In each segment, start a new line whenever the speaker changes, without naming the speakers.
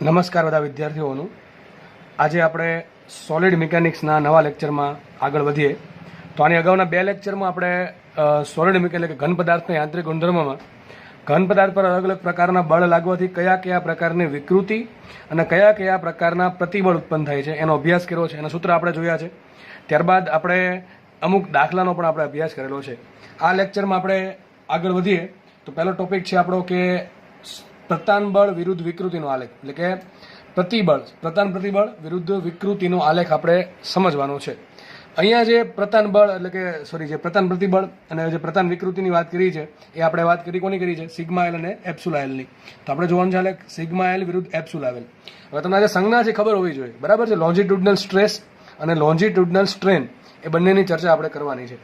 નમસ્કાર બધા વિદ્યાર્થીઓનું. આજે આપણે સોલિડ મિકેનિક્સના નવા લેક્ચરમાં આગળ વધીએ. તો આની અગાઉના બે લેક્ચરમાં આપણે સોલિડ મિકેનિક્સ એટલે કે ઘન પદાર્થના યાંત્રિક ગુણધર્મમાં ઘન પદાર્થ પર અલગ અલગ પ્રકારના બળ લાગવાથી કયા કયા પ્રકારની વિકૃતિ અને કયા કયા પ્રકારના પ્રતિબળ ઉત્પન્ન થાય છે એનો અભ્યાસ કર્યો છે. એના સૂત્ર આપણે જોયા છે. ત્યારબાદ આપણે અમુક દાખલાનો પણ આપણે અભ્યાસ કરેલો છે. આ લેક્ચરમાં આપણે આગળ વધીએ તો પહેલો ટોપિક છે આપણો કે પ્રતાન બળ વિરુદ્ધ વિકૃતિનો આલેખ, એટલે કે પ્રતાન પ્રતિબળ વિરુદ્ધ વિકૃતિનો આલેખ આપણે સમજવાનો છે. અહીંયા જે પ્રતાન બળ એટલે કે જે પ્રતાન પ્રતિબળ અને જે પ્રતાન વિકૃતિની વાત કરી છે એ આપણે વાત કરી કોની કરી છે? સિગ્મા એલ અને એપ્સિલોન એલની. તો આપણે જોવાનું છે આલેખ સિગ્મા એલ વિરુદ્ધ એપ્સિલોન એલ. હવે તમને આજે સંજ્ઞા છે ખબર હોવી જોઈએ, બરાબર છે. લોન્જિટ્યુડનલ સ્ટ્રેસ અને લોન્જિટ્યુડનલ સ્ટ્રેન એ બંનેની ચર્ચા આપણે કરવાની છે.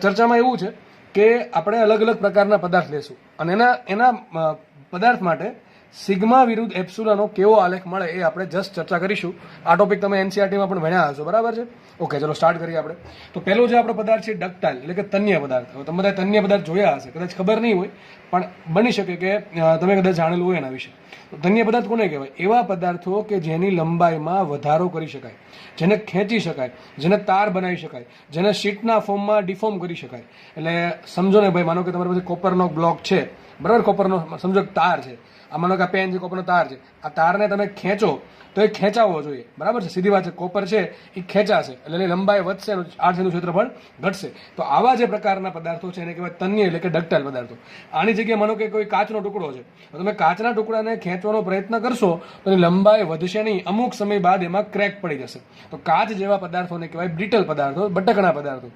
ચર્ચામાં એવું છે કે આપણે અલગ અલગ પ્રકારના પદાર્થ લેશું અને એના પદાર્થ માટે સિગ્મા વિરુદ્ધ એપ્સિલોનનો કેવો આલેખ મળે એ આપણે જસ્ટ ચર્ચા કરીશું. આ ટોપિક તમે એનસીઆરટીમાં પણ ભણ્યા હશો, બરાબર છે. ઓકે, ચલો સ્ટાર્ટ કરીએ આપણે. તો પહેલો જે આપણો પદાર્થ છે ડક્ટાઇલ એટલે કે તન્ય પદાર્થ. હવે તમે બધા તન્ય પદાર્થ જોયા હશે, કદાચ ખબર નહીં હોય પણ બની શકે કે તમે કદાચ જાણેલું હોય એના વિશે. તો તન્ય પદાર્થ કોને કહેવાય? એવા પદાર્થો કે જેની લંબાઈમાં વધારો કરી શકાય, જેને ખેંચી શકાય, જેને તાર બનાવી શકાય, જેને શીટના ફોર્મમાં ડિફોર્મ કરી શકાય. એટલે સમજો ને ભાઈ, માનો કે તમારી પાસે કોપરનો બ્લોક છે, બરાબર. કોપરનો સમજો તાર છે. આ માનો કે આ પેન છે, કોપરનો તાર છે. આ તારને તમે ખેંચો તો એ ખેંચાવવો જોઈએ, બરાબર છે. સીધી વાત છે, કોપર છે એ ખેંચાશે એટલે એની લંબાઈ વધશે, આરસીનું ક્ષેત્રફળ ઘટશે. તો આવા જે પ્રકારના પદાર્થો છે એને કહેવાય તન્ય એટલે કે ડક્ટાઇલ પદાર્થો. આની જગ્યાએ માનો કે કોઈ કાચનો ટુકડો છે, તો તમે કાચના ટુકડાને ખેંચવાનો પ્રયત્ન કરશો તો એની લંબાઈ વધશે નહીં, અમુક સમય બાદ એમાં ક્રેક પડી જશે. તો કાચ જેવા પદાર્થોને કહેવાય બ્રિટલ પદાર્થો, બટકણા પદાર્થો.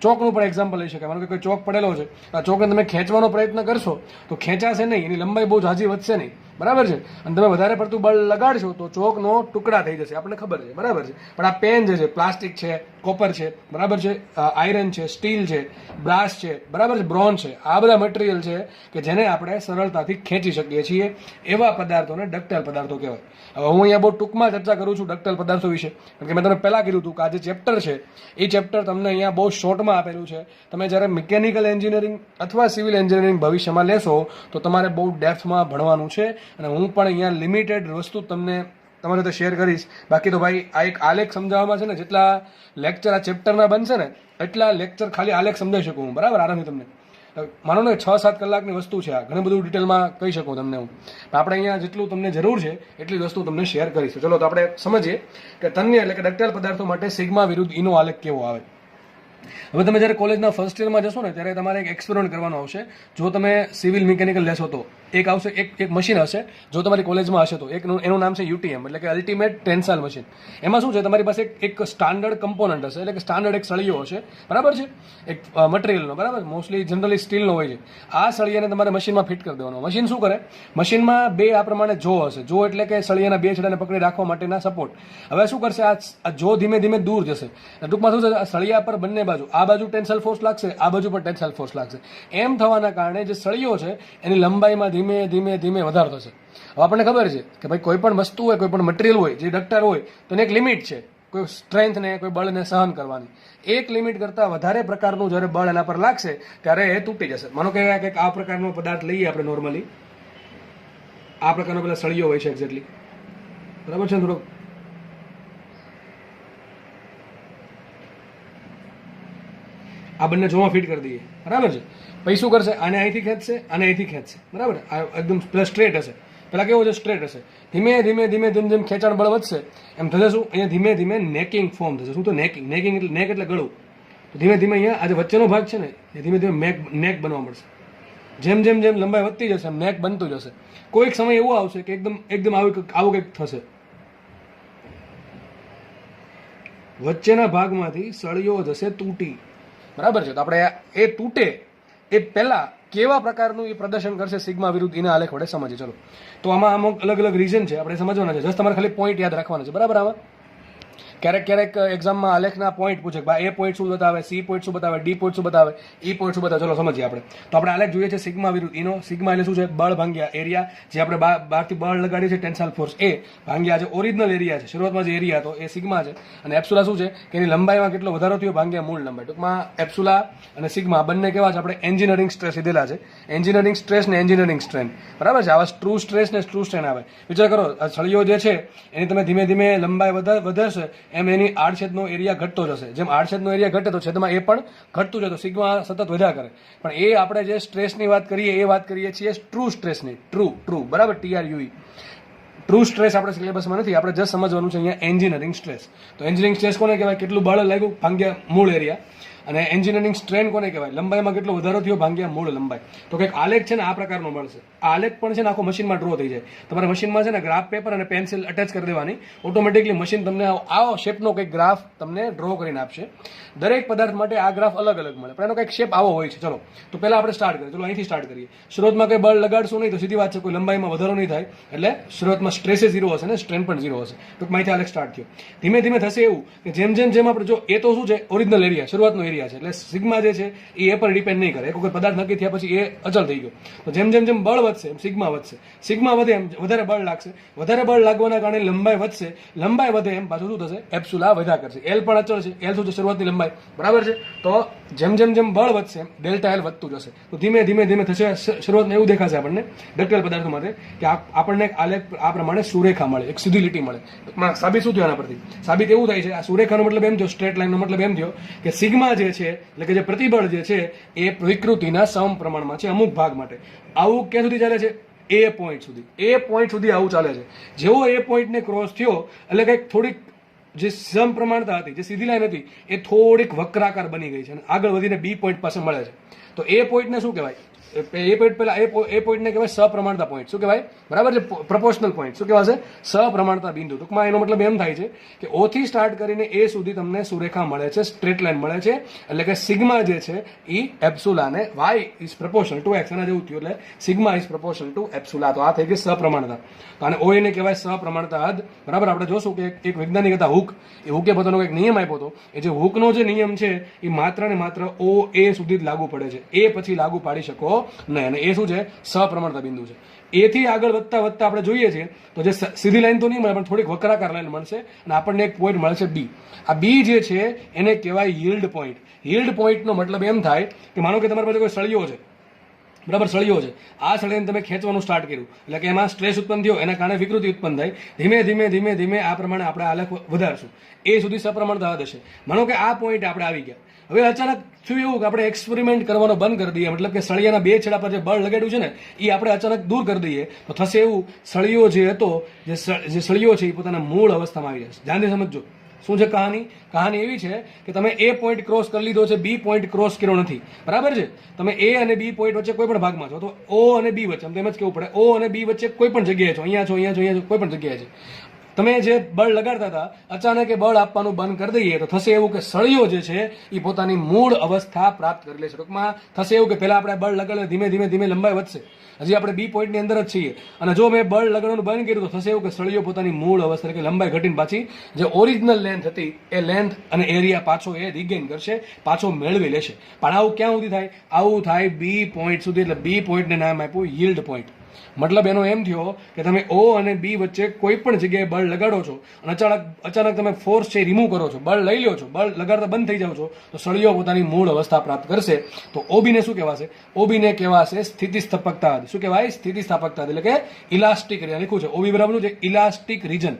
ચોકનું પણ એક્ઝામ્પલ લઈ શકાય. માનો કે કોઈ ચોક પડેલો છે, આ ચોકને તમે ખેંચવાનો પ્રયત્ન કરશો તો ખેંચાશે નહીં, એની લંબાઈ બહુ ઝાઝી વધશે નહીં, બરાબર છે. અને તમે વધારે પડતું બળ લગાડશો તો ચોકનો ટુકડા થઈ જશે, આપણને ખબર છે, બરાબર છે. પણ આ પેન જે છે, પ્લાસ્ટિક છે, કોપર છે, બરાબર છે, આયરન છે, સ્ટીલ છે, બ્રાસ છે, બરાબર છે, બ્રોન્ઝ છે, આ બધા મટીરિયલ છે કે જેને આપણે સરળતાથી ખેંચી શકીએ છીએ. એવા પદાર્થોને ડક્ટાઇલ પદાર્થો કહેવાય. હવે હું અહીંયા બહુ ટૂંકમાં ચર્ચા કરું છું ડક્ટાઇલ પદાર્થો વિશે, કારણ કે મેં તમને પહેલાં કીધું હતું કે આ જે ચેપ્ટર છે એ ચેપ્ટર તમને અહીંયા બહુ શોર્ટમાં આપેલું છે. તમે જ્યારે મિકેનિકલ એન્જિનિયરિંગ અથવા સિવિલ એન્જિનિયરિંગ ભવિષ્યમાં લેશો તો તમારે બહુ ડેપ્થમાં ભણવાનું છે. અને હું પણ અહીંયા લિમિટેડ વસ્તુ તમને તમારી સાથે શેર કરીશ. બાકી તો ભાઈ આ એક આલેખ સમજાવવામાં છે ને, જેટલા લેક્ચર આ ચેપ્ટરના બનશે ને એટલા લેક્ચર ખાલી આલેખ સમજાવી શકું હું, બરાબર, આરામથી તમને. માનો ને 6-7 કલાકની વસ્તુ છે આ, ઘણું બધું ડિટેલમાં કહી શકું તમને હું. આપણે અહીંયા જેટલું તમને જરૂર છે એટલી વસ્તુ તમને શેર કરીશું. ચલો તો આપણે સમજીએ કે તન્ય એટલે કે ડક્ટાઇલ પદાર્થો માટે સિગ્મા વિરુદ્ધ ઈનો આલેખ કેવો આવે. હવે તમે જ્યારે કોલેજના ફર્સ્ટ યરમાં જશો ને ત્યારે તમારે એક એક્સપેરિમેન્ટ કરવાનો આવશે. જો તમે સિવિલ મિકેનિકલ લેશો તો એક આવશે, એક મશીન હશે. જો તમારી કોલેજમાં હશે તો એનું નામ છે યુટીએમ એટલે કે અલ્ટિમેટ ટેન્સાઇલ મશીન. એમાં શું છે, તમારી પાસે એક સ્ટાન્ડર્ડ કમ્પોનન્ટ હશે, એટલે કે સ્ટાન્ડર્ડ એક સળિયો હશે, બરાબર છે, એક મટીરિયલનો, બરાબર. મોસ્ટલી જનરલી સ્ટીલનો હોય છે. આ સળિયાને તમારે મશીનમાં ફિટ કરી દેવાનો. મશીન શું કરે, મશીનમાં બે આ પ્રમાણે જો હશે. જો એટલે કે સળિયાના બે છેડાને પકડી રાખવા માટેના સપોર્ટ. હવે શું કરશે, આ જો ધીમે ધીમે દૂર જશે. ટૂંકમાં શું છે, સળિયા પર બંને બાજુ, આ બાજુ ટેન્સાઇલ ફોર્સ લાગશે, આ બાજુ પર ટેન્સાઇલ ફોર્સ લાગશે. એમ થવાના કારણે જે સળિયો છે એની લંબાઈમાં ધીમે ધીમે ધીમે વધારો થશે. હવે આપણને ખબર છે કે ભાઈ કોઈ પણ વસ્તુ હોય, કોઈ પણ મટીરિયલ હોય જે ડક્ટાઇલ હોય તો એને એક લિમિટ છે, કોઈ સ્ટ્રેન્થને, કોઈ બળને સહન કરવાની. એક લિમિટ કરતાં વધારે પ્રકારનું જ્યારે બળ એના પર લાગશે ત્યારે એ તૂટી જશે. માનો કે કંઈક આ પ્રકારનો પદાર્થ લઈએ આપણે નોર્મલી, આ પ્રકારનો પેલા સળિયો હોય છે એક્ઝેક્ટલી, બરાબર છે. થોડોક આ બંને જોવા ફિટ કરી દઈએ, બરાબર છે. પછી શું કરશે, આને અહીંથી ખેંચશે, આને અહીંથી ખેંચશે, બરાબર. આ એકદમ પેલા સ્ટ્રેટ હશે, પેલા કેવો છે, સ્ટ્રેટ હશે. ધીમે ધીમે ધીમે ધીમે જેમ ખેંચાણ બળ વધશે એમ થશે શું, અહીંયા ધીમે ધીમે નેકિંગ ફોર્મ થશે. શું તો નેકિંગ એટલે નેક એટલે ગળું. તો ધીમે ધીમે અહીંયા આ જે વચ્ચેનો ભાગ છે ને એ ધીમે ધીમે નેક બનવા મળશે. જેમ જેમ જેમ લંબાઈ વધતી જશે એમ નેક બનતું જશે. કોઈક સમય એવો આવશે કે એકદમ આવું કંઈક થશે, વચ્ચેના ભાગમાંથી સળિયો જશે તૂટી, બરાબર છે. તો આપણે એ તૂટે એ પહેલા કેવા પ્રકારનું એ પ્રદર્શન કરશે સિગ્મા વિરુદ્ધ ઈના આલેખ વડે સમજીએ. ચલો તો આમાં અમુક અલગ અલગ રીઝન છે, આપણે સમજવાના છે. જસ્ટ તમારે ખાલી પોઈન્ટ યાદ રાખવાના છે, બરાબર. આમાં ક્યારેક એક્ઝામમાં આલેખના પોઈન્ટ પૂછે કે ભાઈ એ પોઈન્ટ શું બતાવે, સી પોઈન્ટ શું બતાવે, ડી પોઈન્ટ શું બતાવે, ઈ પોઈન્ટ શું બતાવે. ચલો સમજીએ આપણે. તો આપણે આલેખ જોઈએ છે સિગ્મા વિરુદ્ધ ઈનો. સિગ્મા એટલે શું છે? બળ ભાંગ્યા એરિયા. જે આપણે બહારથી બળ લગાડીએ છીએ ટેન્સાઇલ ફોર્સ એ ભાંગ્યા જે ઓરિજિનલ એરિયા છે, શરૂઆતમાં જે એરિયા હતો એ સિગ્મા છે. અને એપ્સુલા શું છે કે એની લંબાઈમાં કેટલો વધારો થયો ભાંગ્યા મૂળ લંબાઈ. ટૂંકમાં એપ્સુલા અને સિગ્મા બંને કેવા છે? આપણે એન્જિનિયરિંગ સ્ટ્રેસ લીધેલા છે. એન્જિનિયરિંગ સ્ટ્રેસ ને એન્જિનિયરિંગ સ્ટ્રેન, બરાબર છે. આવા ટ્રુ સ્ટ્રેસ ને ટ્રુ સ્ટ્રેન આવે. વિચાર કરો, સળિયો જે છે એની તમે ધીમે ધીમે લંબાઈ વધશે એમ એની આડછેદનો એરિયા ઘટતો જશે. જેમ આડછેદનો એરિયા ઘટે તો છેદમાં એ પણ ઘટતું જતો, સિગ્મા સતત વધ્યા કરે. પણ એ આપણે જે સ્ટ્રેસની વાત કરીએ એ વાત કરીએ છીએ ટ્રુ સ્ટ્રેસની. ટ્રુ બરાબર, TRUE. ટ્રુ સ્ટ્રેસ આપણે સિલેબસમાં નથી, આપણે જસ્ટ સમજવાનું છે અહીંયા એન્જિનિયરિંગ સ્ટ્રેસ. તો એન્જિનિયરિંગ સ્ટ્રેસ કોને કહેવાય? કેટલું બળ લાગ્યું ભાંગ્યા મૂળ એરિયા. અને એન્જિનિયરિંગ સ્ટ્રેન કોને કહેવાય? લંબાઈમાં કેટલો વધારો થયો ભાંગ્યા મૂળ લંબાઈ. તો કંઈક આલેખ છે ને આ પ્રકારનો મળશે. આ આલેખ પણ છે ને આખો મશીનમાં ડ્રો થઈ જાય. તમારે મશીનમાં છે ને ગ્રાફ પેપર અને પેન્સિલ અટેચ કરી દેવાની, ઓટોમેટિકલી મશીન તમને આવો શેપનો કંઈક ગ્રાફ તમને ડ્રો કરીને આપશે. દરેક પદાર્થ માટે આ ગ્રાફ અલગ અલગ મળે, પણ એનો કંઈક શેપ આવો હોય છે. ચલો તો પહેલા આપણે સ્ટાર્ટ કરીએ. ચલો અહીંથી સ્ટાર્ટ કરીએ. શરૂઆતમાં કંઈ બળ લગાડશું નહીં તો સીધી વાત છે, કોઈ લંબાઈમાં વધારો નહીં થાય. એટલે શરૂઆતમાં સ્ટ્રેસ 0 હશે ને સ્ટ્રેન પણ 0 હશે. ટૂંકમાં અહીંથી આલેખ સ્ટાર્ટ થયો. ધીમે ધીમે થશે એવું કે જેમ આપણે જો એ તો શું છે? ઓરિજિનલ એરિયા, શરૂઆતનો એરિયા છે. એટલે સિગ્મા જે છે એ પર ડિપેન્ડ નહીં કરે. એક વખત પદાર્થ નક્કી થયા પછી એ અચળ થઈ ગયો. તો જેમ બળ વધશે એમ સિગ્મા વધશે. સિગ્મા વધે એમ વધારે બળ લાગશે. વધારે બળ લાગવાના કારણે લંબાઈ વધશે. લંબાઈ વધે એમ પાછું શું થશે? એપ્સુલા વધ્યા કરશે. એલ પણ અચળ છે. એલ શું છે? શરૂઆતની લંબાઈ, બરાબર છે. તો જેમ બળ વધશે એમ ડેલ્ટા એલ વધતું જશે. તો ધીમે થશે. શરૂઆતમાં એવું દેખાશે આપણને ડક્ટાઇલ પદાર્થો માટે કે આપણને આલેખ આ પ્રમાણે સુરેખા મળે, એક સીધી લીટી મળે. સાબિત શું થયું આના પરથી? સાબિત એવું થાય છે, આ સુરેખાનો મતલબ એમ થયો, સ્ટ્રેટ લાઈનનો મતલબ એમ થયો કે સિગ્મા જે છે એટલે કે જે પ્રતિબળ જે છે એ વિકૃતિના સમપ્રમાણમાં છે અમુક ભાગ માટે. આવું ક્યાં સુધી ચાલે છે? એ પોઈન્ટ સુધી આવું ચાલે છે. જેવો એ પોઈન્ટને ક્રોસ થયો એટલે કંઈક થોડીક જે સમપ્રમાણતા હતી, જે સીધી લાઈન હતી, એ થોડીક વક્રાકાર બની ગઈ છે અને આગળ વધીને બી પોઈન્ટ પાસે મળે છે. તો એ પોઈન્ટને શું કહેવાય? એ પોઈન્ટ પહેલા એ પોઈન્ટને કહેવાય સપ્રમાણતા પોઈન્ટ. શું કહેવાય? બરાબર છે, પ્રપોર્શનલ પોઈન્ટ. શું કહેવાશે? સપ્રમાણતા બિંદુ. ટૂંકમાં એનો મતલબ એમ થાય છે કે ઓ થી સ્ટાર્ટ કરીને એ સુધી તમને સુરેખા મળે છે, સ્ટ્રેટ લાઈન મળે છે. એટલે કે સિગ્મા જે છે એ એપ્સુલાને Y is proportional to X, એના જેવું થયું. એટલે sigma is proportional to epsilon. તો આ થઈ ગઈ સપ્રમાણતા. અને ઓ એને કહેવાય સપ્રમાણતા હદ. બરાબર, આપણે જોશું કે એક વૈજ્ઞાનિક હતા હુક, એ હુકે પોતાનો એક નિયમ આપ્યો હતો. એ જે હુકનો જે નિયમ છે એ માત્ર ને માત્ર ઓ એ સુધી જ લાગુ પડે છે. એ પછી લાગુ પાડી શકો નહીં. અને એ શું છે? સપ્રમાણતા બિંદુ છે. એથી આગળ વધતા આપણે જોઈએ છીએ તો જે સીધી લાઈન તો નહીં મળે પણ થોડીક વક્રાકાર લાઈન મળશે અને આપણને એક પોઈન્ટ મળશે બી. આ બી જે છે એને કહેવાય યીલ્ડ પોઈન્ટ. યીલ્ડ પોઈન્ટનો મતલબ એમ થાય કે માનો કે તમારી પાસે કોઈ સળિયો છે, બરાબર, સળિયો છે. આ સળિયાને તમે ખેંચવાનું સ્ટાર્ટ કર્યું એટલે કે એમાં સ્ટ્રેસ ઉત્પન્ન થયો, એના કારણે વિકૃતિ ઉત્પન્ન થાય. ધીમે આ પ્રમાણે આપણે આલેખ વધારશું. એ સુધી સપ્રમાણતા હશે. માનો કે આ પોઈન્ટ આપણે આવી ગયા. હવે અચાનક થયું એવું કે આપણે એક્સપેરિમેન્ટ કરવાનો બંધ કરી દઈએ, મતલબ કે સળિયાના બે છેડા પર જે બળ લગાડ્યું છે ને એ આપણે અચાનક દૂર કરી દઈએ તો થશે એવું, સળિયો જે હતો, જે સળિયો છે એ પોતાના મૂળ અવસ્થામાં આવી જશે. ધ્યાનથી સમજજો શું છે કહાની એવી છે કે તમે એ પોઈન્ટ ક્રોસ કરી લીધો છે, બી પોઈન્ટ ક્રોસ કર્યો નથી, બરાબર છે. તમે એ અને બી પોઈન્ટ વચ્ચે કોઈ પણ ભાગમાં છો, તો ઓ અને બી વચ્ચે, એમ જ કેવું પડે, ઓ અને બી વચ્ચે કોઈ પણ જગ્યાએ છો, અહીંયા છો, કોઈ પણ જગ્યાએ છે. તમે જે બળ લગાડતા હતા અચાનક એ બળ આપવાનું બંધ કરી દઈએ તો થશે એવું કે સળિયો જે છે એ પોતાની મૂળ અવસ્થા પ્રાપ્ત કરી લેશે. ટૂંકમાં થશે એવું કે પહેલા આપણે બળ લગાડે ધીમે લંબાઈ વધશે. હજી આપણે બી પોઈન્ટની અંદર જ છીએ અને જો મેં બળ લગાડવાનું બંધ કર્યું તો થશે એવું કે સળિયો પોતાની મૂળ અવસ્થા એટલે કે લંબાઈ ઘટીને પાછી જે ઓરિજિનલ લેન્થ હતી એ લેન્થ અને એરિયા પાછો એ રિગેઇન કરશે, પાછો મેળવી લેશે. પણ આવું ક્યાં સુધી થાય? આવું થાય બી પોઈન્ટ સુધી. એટલે બી પોઈન્ટને નામ આપ્યું યીલ્ડ પોઈન્ટ. મતલબ એનો એમ થયો કે તમે ઓ અને બી વચ્ચે કોઈ પણ જગ્યાએ બળ લગાડો છો અને અચાનક તમે ફોર્સ છે રિમૂવ કરો છો, બળ લઈ લો છો, બળ લગાડતા બંધ થઈ જાવ છો તો સળિયો પોતાની મૂળ અવસ્થા પ્રાપ્ત કરશે. તો ઓબીને શું કહેવાશે? ઓબીને કહેવાશે સ્થિતિસ્થાપકતા. શું કહેવાય? સ્થિતિસ્થાપકતા. એટલે કે ઇલાસ્ટિક રીજન લખ્યું છે. ઓબી બરાબર છે ઇલાસ્ટિક રીજન.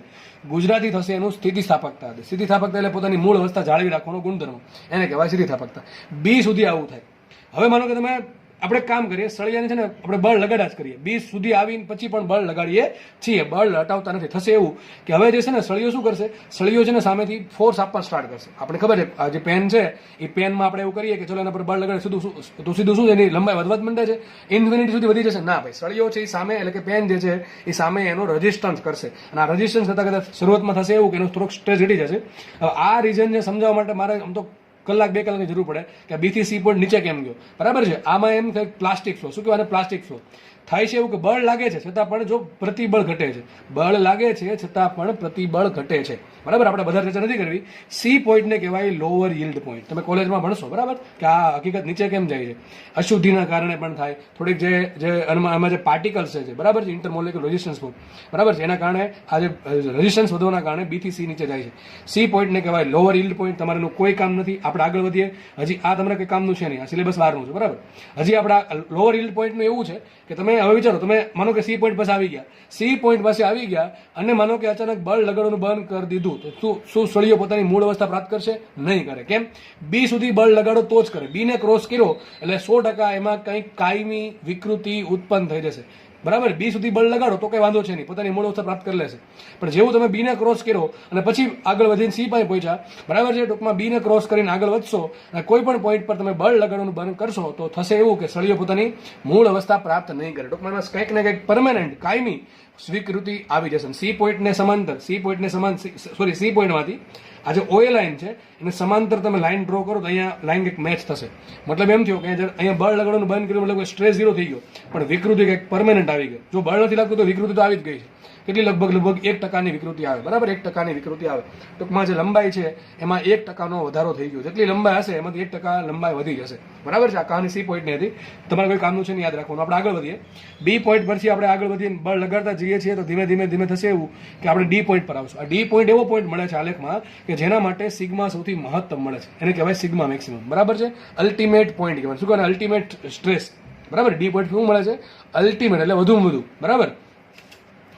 ગુજરાતી થશે એનું સ્થિતિસ્થાપકતા. સ્થિતિસ્થાપકતા એટલે પોતાની મૂળ અવસ્થા જાળવી રાખવાનો ગુણધર્મ, એને કહેવાય સ્થિતિસ્થાપકતા. બી સુધી આવું થાય. હવે માનો કે તમે આપણે કામ કરીએ, સળિયાને છે ને આપણે બળ લગાડ્યા જ કરીએ, બી સુધી આવીને પછી પણ બળ લગાડીએ છીએ, બળ હટાવતા નથી. થશે એવું કે હવે જે છે ને સળિયો શું કરશે? સળિયો છે ને સામેથી ફોર્સ આપવા સ્ટાર્ટ કરશે. આપણે ખબર છે આ જે પેન છે એ પેનમાં આપણે એવું કરીએ કે ચલો એના પર બળ લગાડે, સીધું શું છે એની લંબાઈ વધવા માંડે છે, ઇન્ફિનિટી સુધી વધી જશે. ના ભાઈ, સળિયો છે એ સામે એટલે કે પેન જે છે એ સામે એનો રેઝિસ્ટન્સ કરશે અને આ રેઝિસ્ટન્સ કરતા શરૂઆતમાં થશે એવું કે એનો થોડોક સ્ટ્રેસ ઘટી જશે. હવે આ રીઝનને સમજાવવા માટે મારે આમ તો કલાક 2 કલાકની જરૂર પડે કે બી થી સી પોઈન્ટ નીચે કેમ ગયો, બરાબર છે. આમાં એમ થાય પ્લાસ્ટિક ફ્લો. શું કહેવાય? પ્લાસ્ટિક ફ્લો થાય છે એવું કે બળ લાગે છે છતાં પણ જો પ્રતિબળ ઘટે છે, બળ લાગે છે છતાં પણ પ્રતિબળ ઘટે છે, બરાબર. આપણે બધા ચર્ચા નથી કરવી. સી પોઈન્ટને કહેવાય લોઅર યીલ્ડ પોઈન્ટ. તમે કોલેજમાં ભણશો, બરાબર, કે આ હકીકત નીચે કેમ જાય છે, અશુદ્ધિના કારણે પણ થાય, થોડીક જે આમાં જે પાર્ટિકલ્સ છે, બરાબર છે, ઇન્ટરમોલિક્યુલર રેઝિસ્ટન્સ, બરાબર છે, એના કારણે આ જે રેઝિસ્ટન્સ વધવાના કારણે બી થી સી નીચે જાય છે. સી પોઈન્ટને કહેવાય લોઅર યીલ્ડ પોઈન્ટ. તમારેનું કોઈ કામ નથી. આપણે આગળ વધીએ. હજી આ તમારે કંઈ કામનું છે નહીં, આ સિલેબસ બહારનું છે, બરાબર. હજી આપણા લોઅર યીલ્ડ પોઈન્ટનું એવું છે કે તમે હવે વિચારો, તમે માનો કે સી પોઈન્ટ પાસે આવી ગયા, સી પોઈન્ટ પાસે આવી ગયા અને માનો કે અચાનક બળ લગાડવાનું બંધ કરી દીધું, તો શું સળિયો પોતાની મૂળ અવસ્થા પ્રાપ્ત કરશે? નહીં કરે. કેમ? બી સુધી બળ લગાડો તો જ કરે. બી ને ક્રોસ કર્યો એટલે 100% એમાં કંઈક કાયમી વિકૃતિ ઉત્પન્ન થઈ જશે, બરાબર. બી સુધી બળ લગાડો તો કઈ વાંધો છે નહીં, પોતાની મૂળ અવસ્થા પ્રાપ્ત કરી લેશે. પણ જેવું તમે બી ને ક્રોસ કર્યો અને પછી આગળ વધીને સી પાસે પહોંચ્યા, બરાબર છે, ટૂંકમાં બી ને ક્રોસ કરીને આગળ વધશો અને કોઈ પણ પોઈન્ટ પર તમે બળ લગાડવાનું બંધ કરશો તો થશે એવું કે સળિયો પોતાની મૂળ અવસ્થા પ્રાપ્ત નહીં કરે. ટૂંકમાં એમાં કંઈક ને કંઈક પરમેનન્ટ કાયમી સ્વીકૃતિ આવી જશે. સી પોઈન્ટને સમાંતર, સી પોઈન્ટમાંથી આ જે ઓએ લાઈન છે એને સમાંતર તમે લાઈન ડ્રો કરો તો અહીંયા લાઈન કંઈક મેચ થશે. મતલબ એમ થયો કે અહીંયા બળ લગાડવાનું બંધ કર્યું, મતલબ સ્ટ્રેસ ઝીરો થઈ ગયો, પણ વિકૃતિ કંઈક પરમેનન્ટ આવી ગઈ. જો બળ નથી લાગતું તો વિકૃતિ તો આવી જ ગઈ છે. કેટલી? લગભગ 1% વિકૃતિ આવે, બરાબર. 1% વિકૃતિ આવે. ટૂંકમાં જે લંબાઈ છે એમાં 1% વધારો થઈ ગયો. જેટલી લંબાઈ હશે એમાંથી 1% લંબાઈ વધી જશે, બરાબર છે. આ કહાની સી પોઈન્ટની હતી. તમારે કોઈ કામનું છે નહીં, યાદ રાખવાનું. આપણે આગળ વધીએ. બી પોઈન્ટ પરથી આપણે આગળ વધીએ, બળ લગાડતા જઈએ છીએ તો ધીમે ધીમે થશે એવું કે આપણે ડી પોઈન્ટ પર આવશું. આ ડી પોઈન્ટ એવો પોઈન્ટ મળે છે આલેખમાં કે જેના માટે સિગ્મા સૌથી મહત્તમ મળે છે. એને કહેવાય સિગ્મા મેક્સિમમ, બરાબર છે. અલ્ટિમેટ પોઈન્ટ કહેવાય. શું કહેવાય? અલ્ટિમેટ સ્ટ્રેસ, બરાબર. ડી પોઈન્ટ શું મળે છે? અલ્ટિમેટ એટલે વધુમાં વધુ, બરાબર.